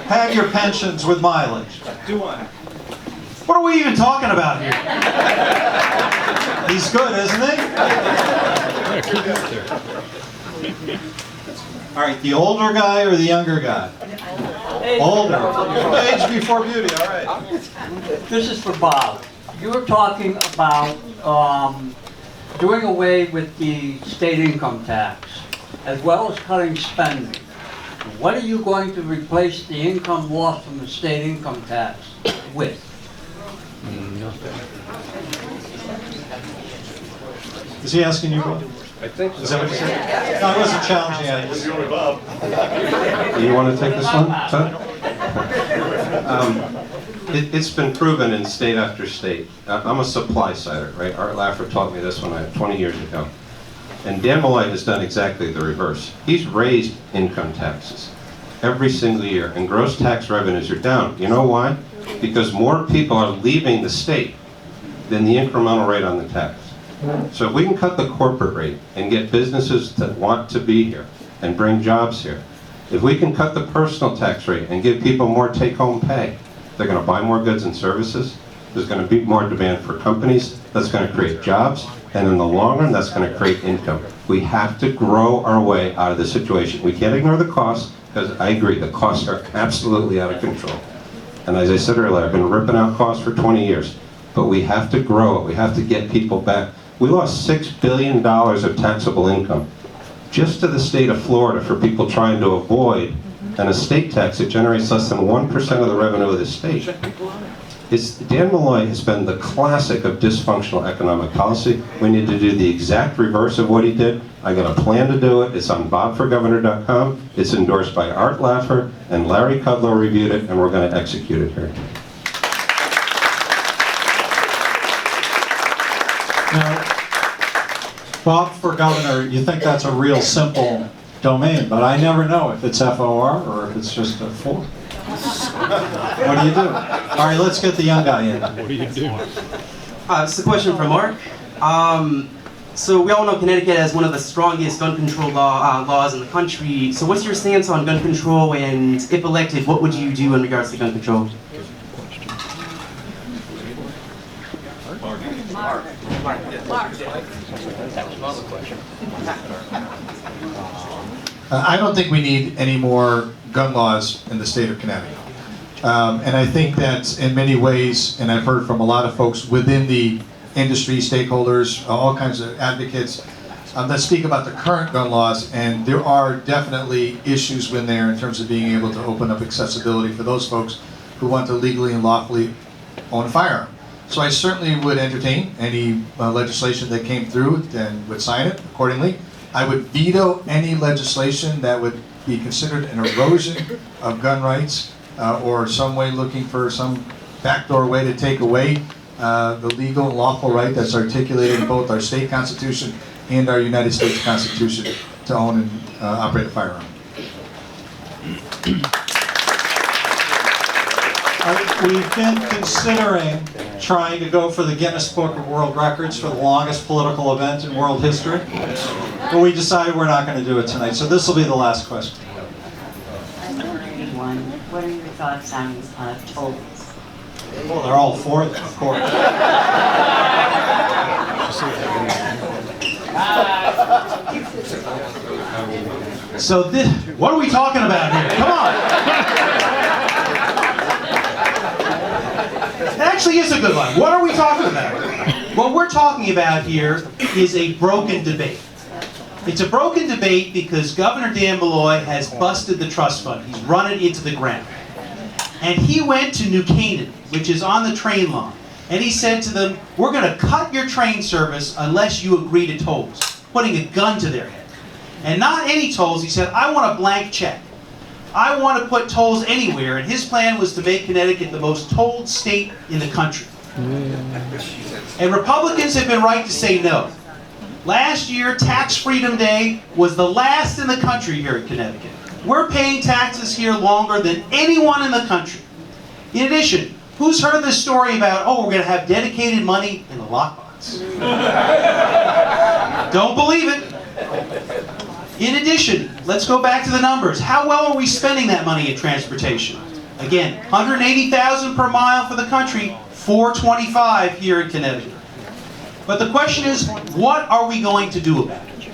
Pad your pensions with mileage. Do I? What are we even talking about here? He's good, isn't he? All right, the older guy or the younger guy? Older. Age before beauty, all right. This is for Bob. You were talking about doing away with the state income tax, as well as cutting spending. What are you going to replace the income loss from the state income tax with? Is he asking you, Bob? I think so. Is that what he said? No, I wasn't challenging you. You want to take this one, son? It's been proven in state after state. I'm a supply sider, right? Art Laffer taught me this when 20 years ago. And Dan Malloy has done exactly the reverse. He's raised income taxes every single year, and gross tax revenues are down. You know why? Because more people are leaving the state than the incremental rate on the tax. So if we can cut the corporate rate and get businesses that want to be here and bring jobs here, if we can cut the personal tax rate and give people more take-home pay, they're going to buy more goods and services, there's going to be more demand for companies, that's going to create jobs, and in the long run, that's going to create income. We have to grow our way out of this situation. We can't ignore the costs, because I agree, the costs are absolutely out of control. And as I said earlier, I've been ripping out costs for 20 years. But we have to grow it. We have to get people back. We lost $6 billion of taxable income just to the state of Florida for people trying to avoid an estate tax that generates less than 1% of the revenue of the state. Dan Malloy has been the classic of dysfunctional economic policy. We need to do the exact reverse of what he did. I got a plan to do it. It's on bobforgovernor.com. It's endorsed by Art Laffer, and Larry Kudlow reviewed it, and we're going to execute it here. Now, Bob for governor, you think that's a real simple domain, but I never know if it's FOR or if it's just a 4. What do you do? All right, let's get the young guy in. What do you do? This is a question for Mark. So we all know Connecticut has one of the strongest gun control laws in the country. So what's your stance on gun control, and if elected, what would you do in regards to gun control? I don't think we need any more gun laws in the state of Connecticut. And I think that in many ways, and I've heard from a lot of folks within the industry, stakeholders, all kinds of advocates, that speak about the current gun laws, and there are definitely issues in there in terms of being able to open up accessibility for those folks who want to legally and lawfully own a firearm. So I certainly would entertain any legislation that came through and would sign it accordingly. I would veto any legislation that would be considered an erosion of gun rights or some way looking for some backdoor way to take away the legal and lawful right that's articulated in both our state constitution and our United States Constitution to own and operate a firearm. We've been considering trying to go for the Guinness Book of World Records for the longest political event in world history, but we decided we're not going to do it tonight, so this will be the last question. What are your thoughts on tolls? Well, they're all for them, of course. So this, what are we talking about here? Come on! It actually is a good one. What are we talking about? What we're talking about here is a broken debate. It's a broken debate because Governor Dan Malloy has busted the trust fund. He's run it into the ground. And he went to New Canaan, which is on the train line, and he said to them, we're going to cut your train service unless you agree to tolls, putting a gun to their head. And not any tolls, he said, I want a blank check. I want to put tolls anywhere, and his plan was to make Connecticut the most tolled state in the country. And Republicans have been right to say no. Last year, Tax Freedom Day was the last in the country here in Connecticut. We're paying taxes here longer than anyone in the country. In addition, who's heard this story about, oh, we're going to have dedicated money in the lockbox? Don't believe it. In addition, let's go back to the numbers. How well are we spending that money in transportation? Again, $180,000 per mile for the country, $425 here in Connecticut. But the question is, what are we going to do about it?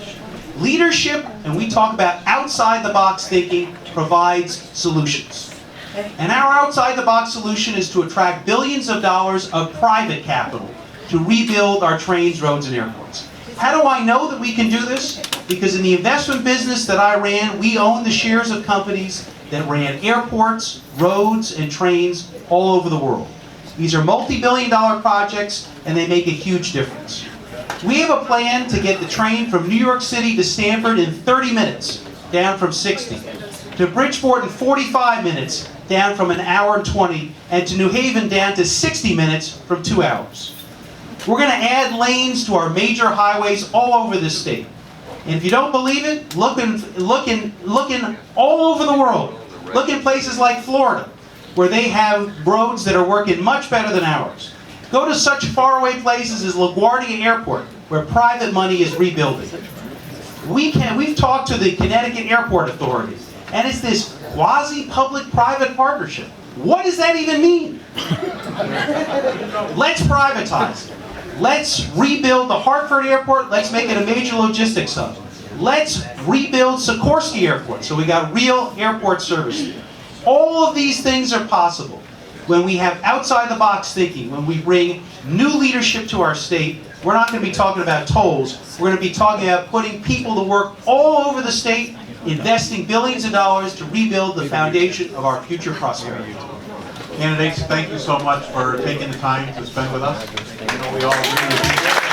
Leadership, and we talk about outside-the-box thinking, provides solutions. And our outside-the-box solution is to attract billions of dollars of private capital to rebuild our trains, roads, and airports. How do I know that we can do this? Because in the investment business that I ran, we owned the shares of companies that ran airports, roads, and trains all over the world. These are multi-billion-dollar projects, and they make a huge difference. We have a plan to get the train from New York City to Stamford in 30 minutes, down from 60. To Bridgeport in 45 minutes, down from an hour and 20. And to New Haven, down to 60 minutes from 2 hours. We're going to add lanes to our major highways all over this state. And if you don't believe it, look in all over the world. Look in places like Florida, where they have roads that are working much better than ours. Go to such faraway places as LaGuardia Airport, where private money is rebuilding. We've talked to the Connecticut Airport Authority, and it's this quasi-public-private partnership. What does that even mean? Let's privatize it. Let's rebuild the Hartford Airport. Let's make it a major logistics hub. Let's rebuild Sikorsky Airport so we got real airport service there. All of these things are possible when we have outside-the-box thinking, when we bring new leadership to our state. We're not going to be talking about tolls. We're going to be talking about putting people to work all over the state, investing billions of dollars to rebuild the foundation of our future prosperity. Candidates, thank you so much for taking the time to spend with us. You know, we all agree with you.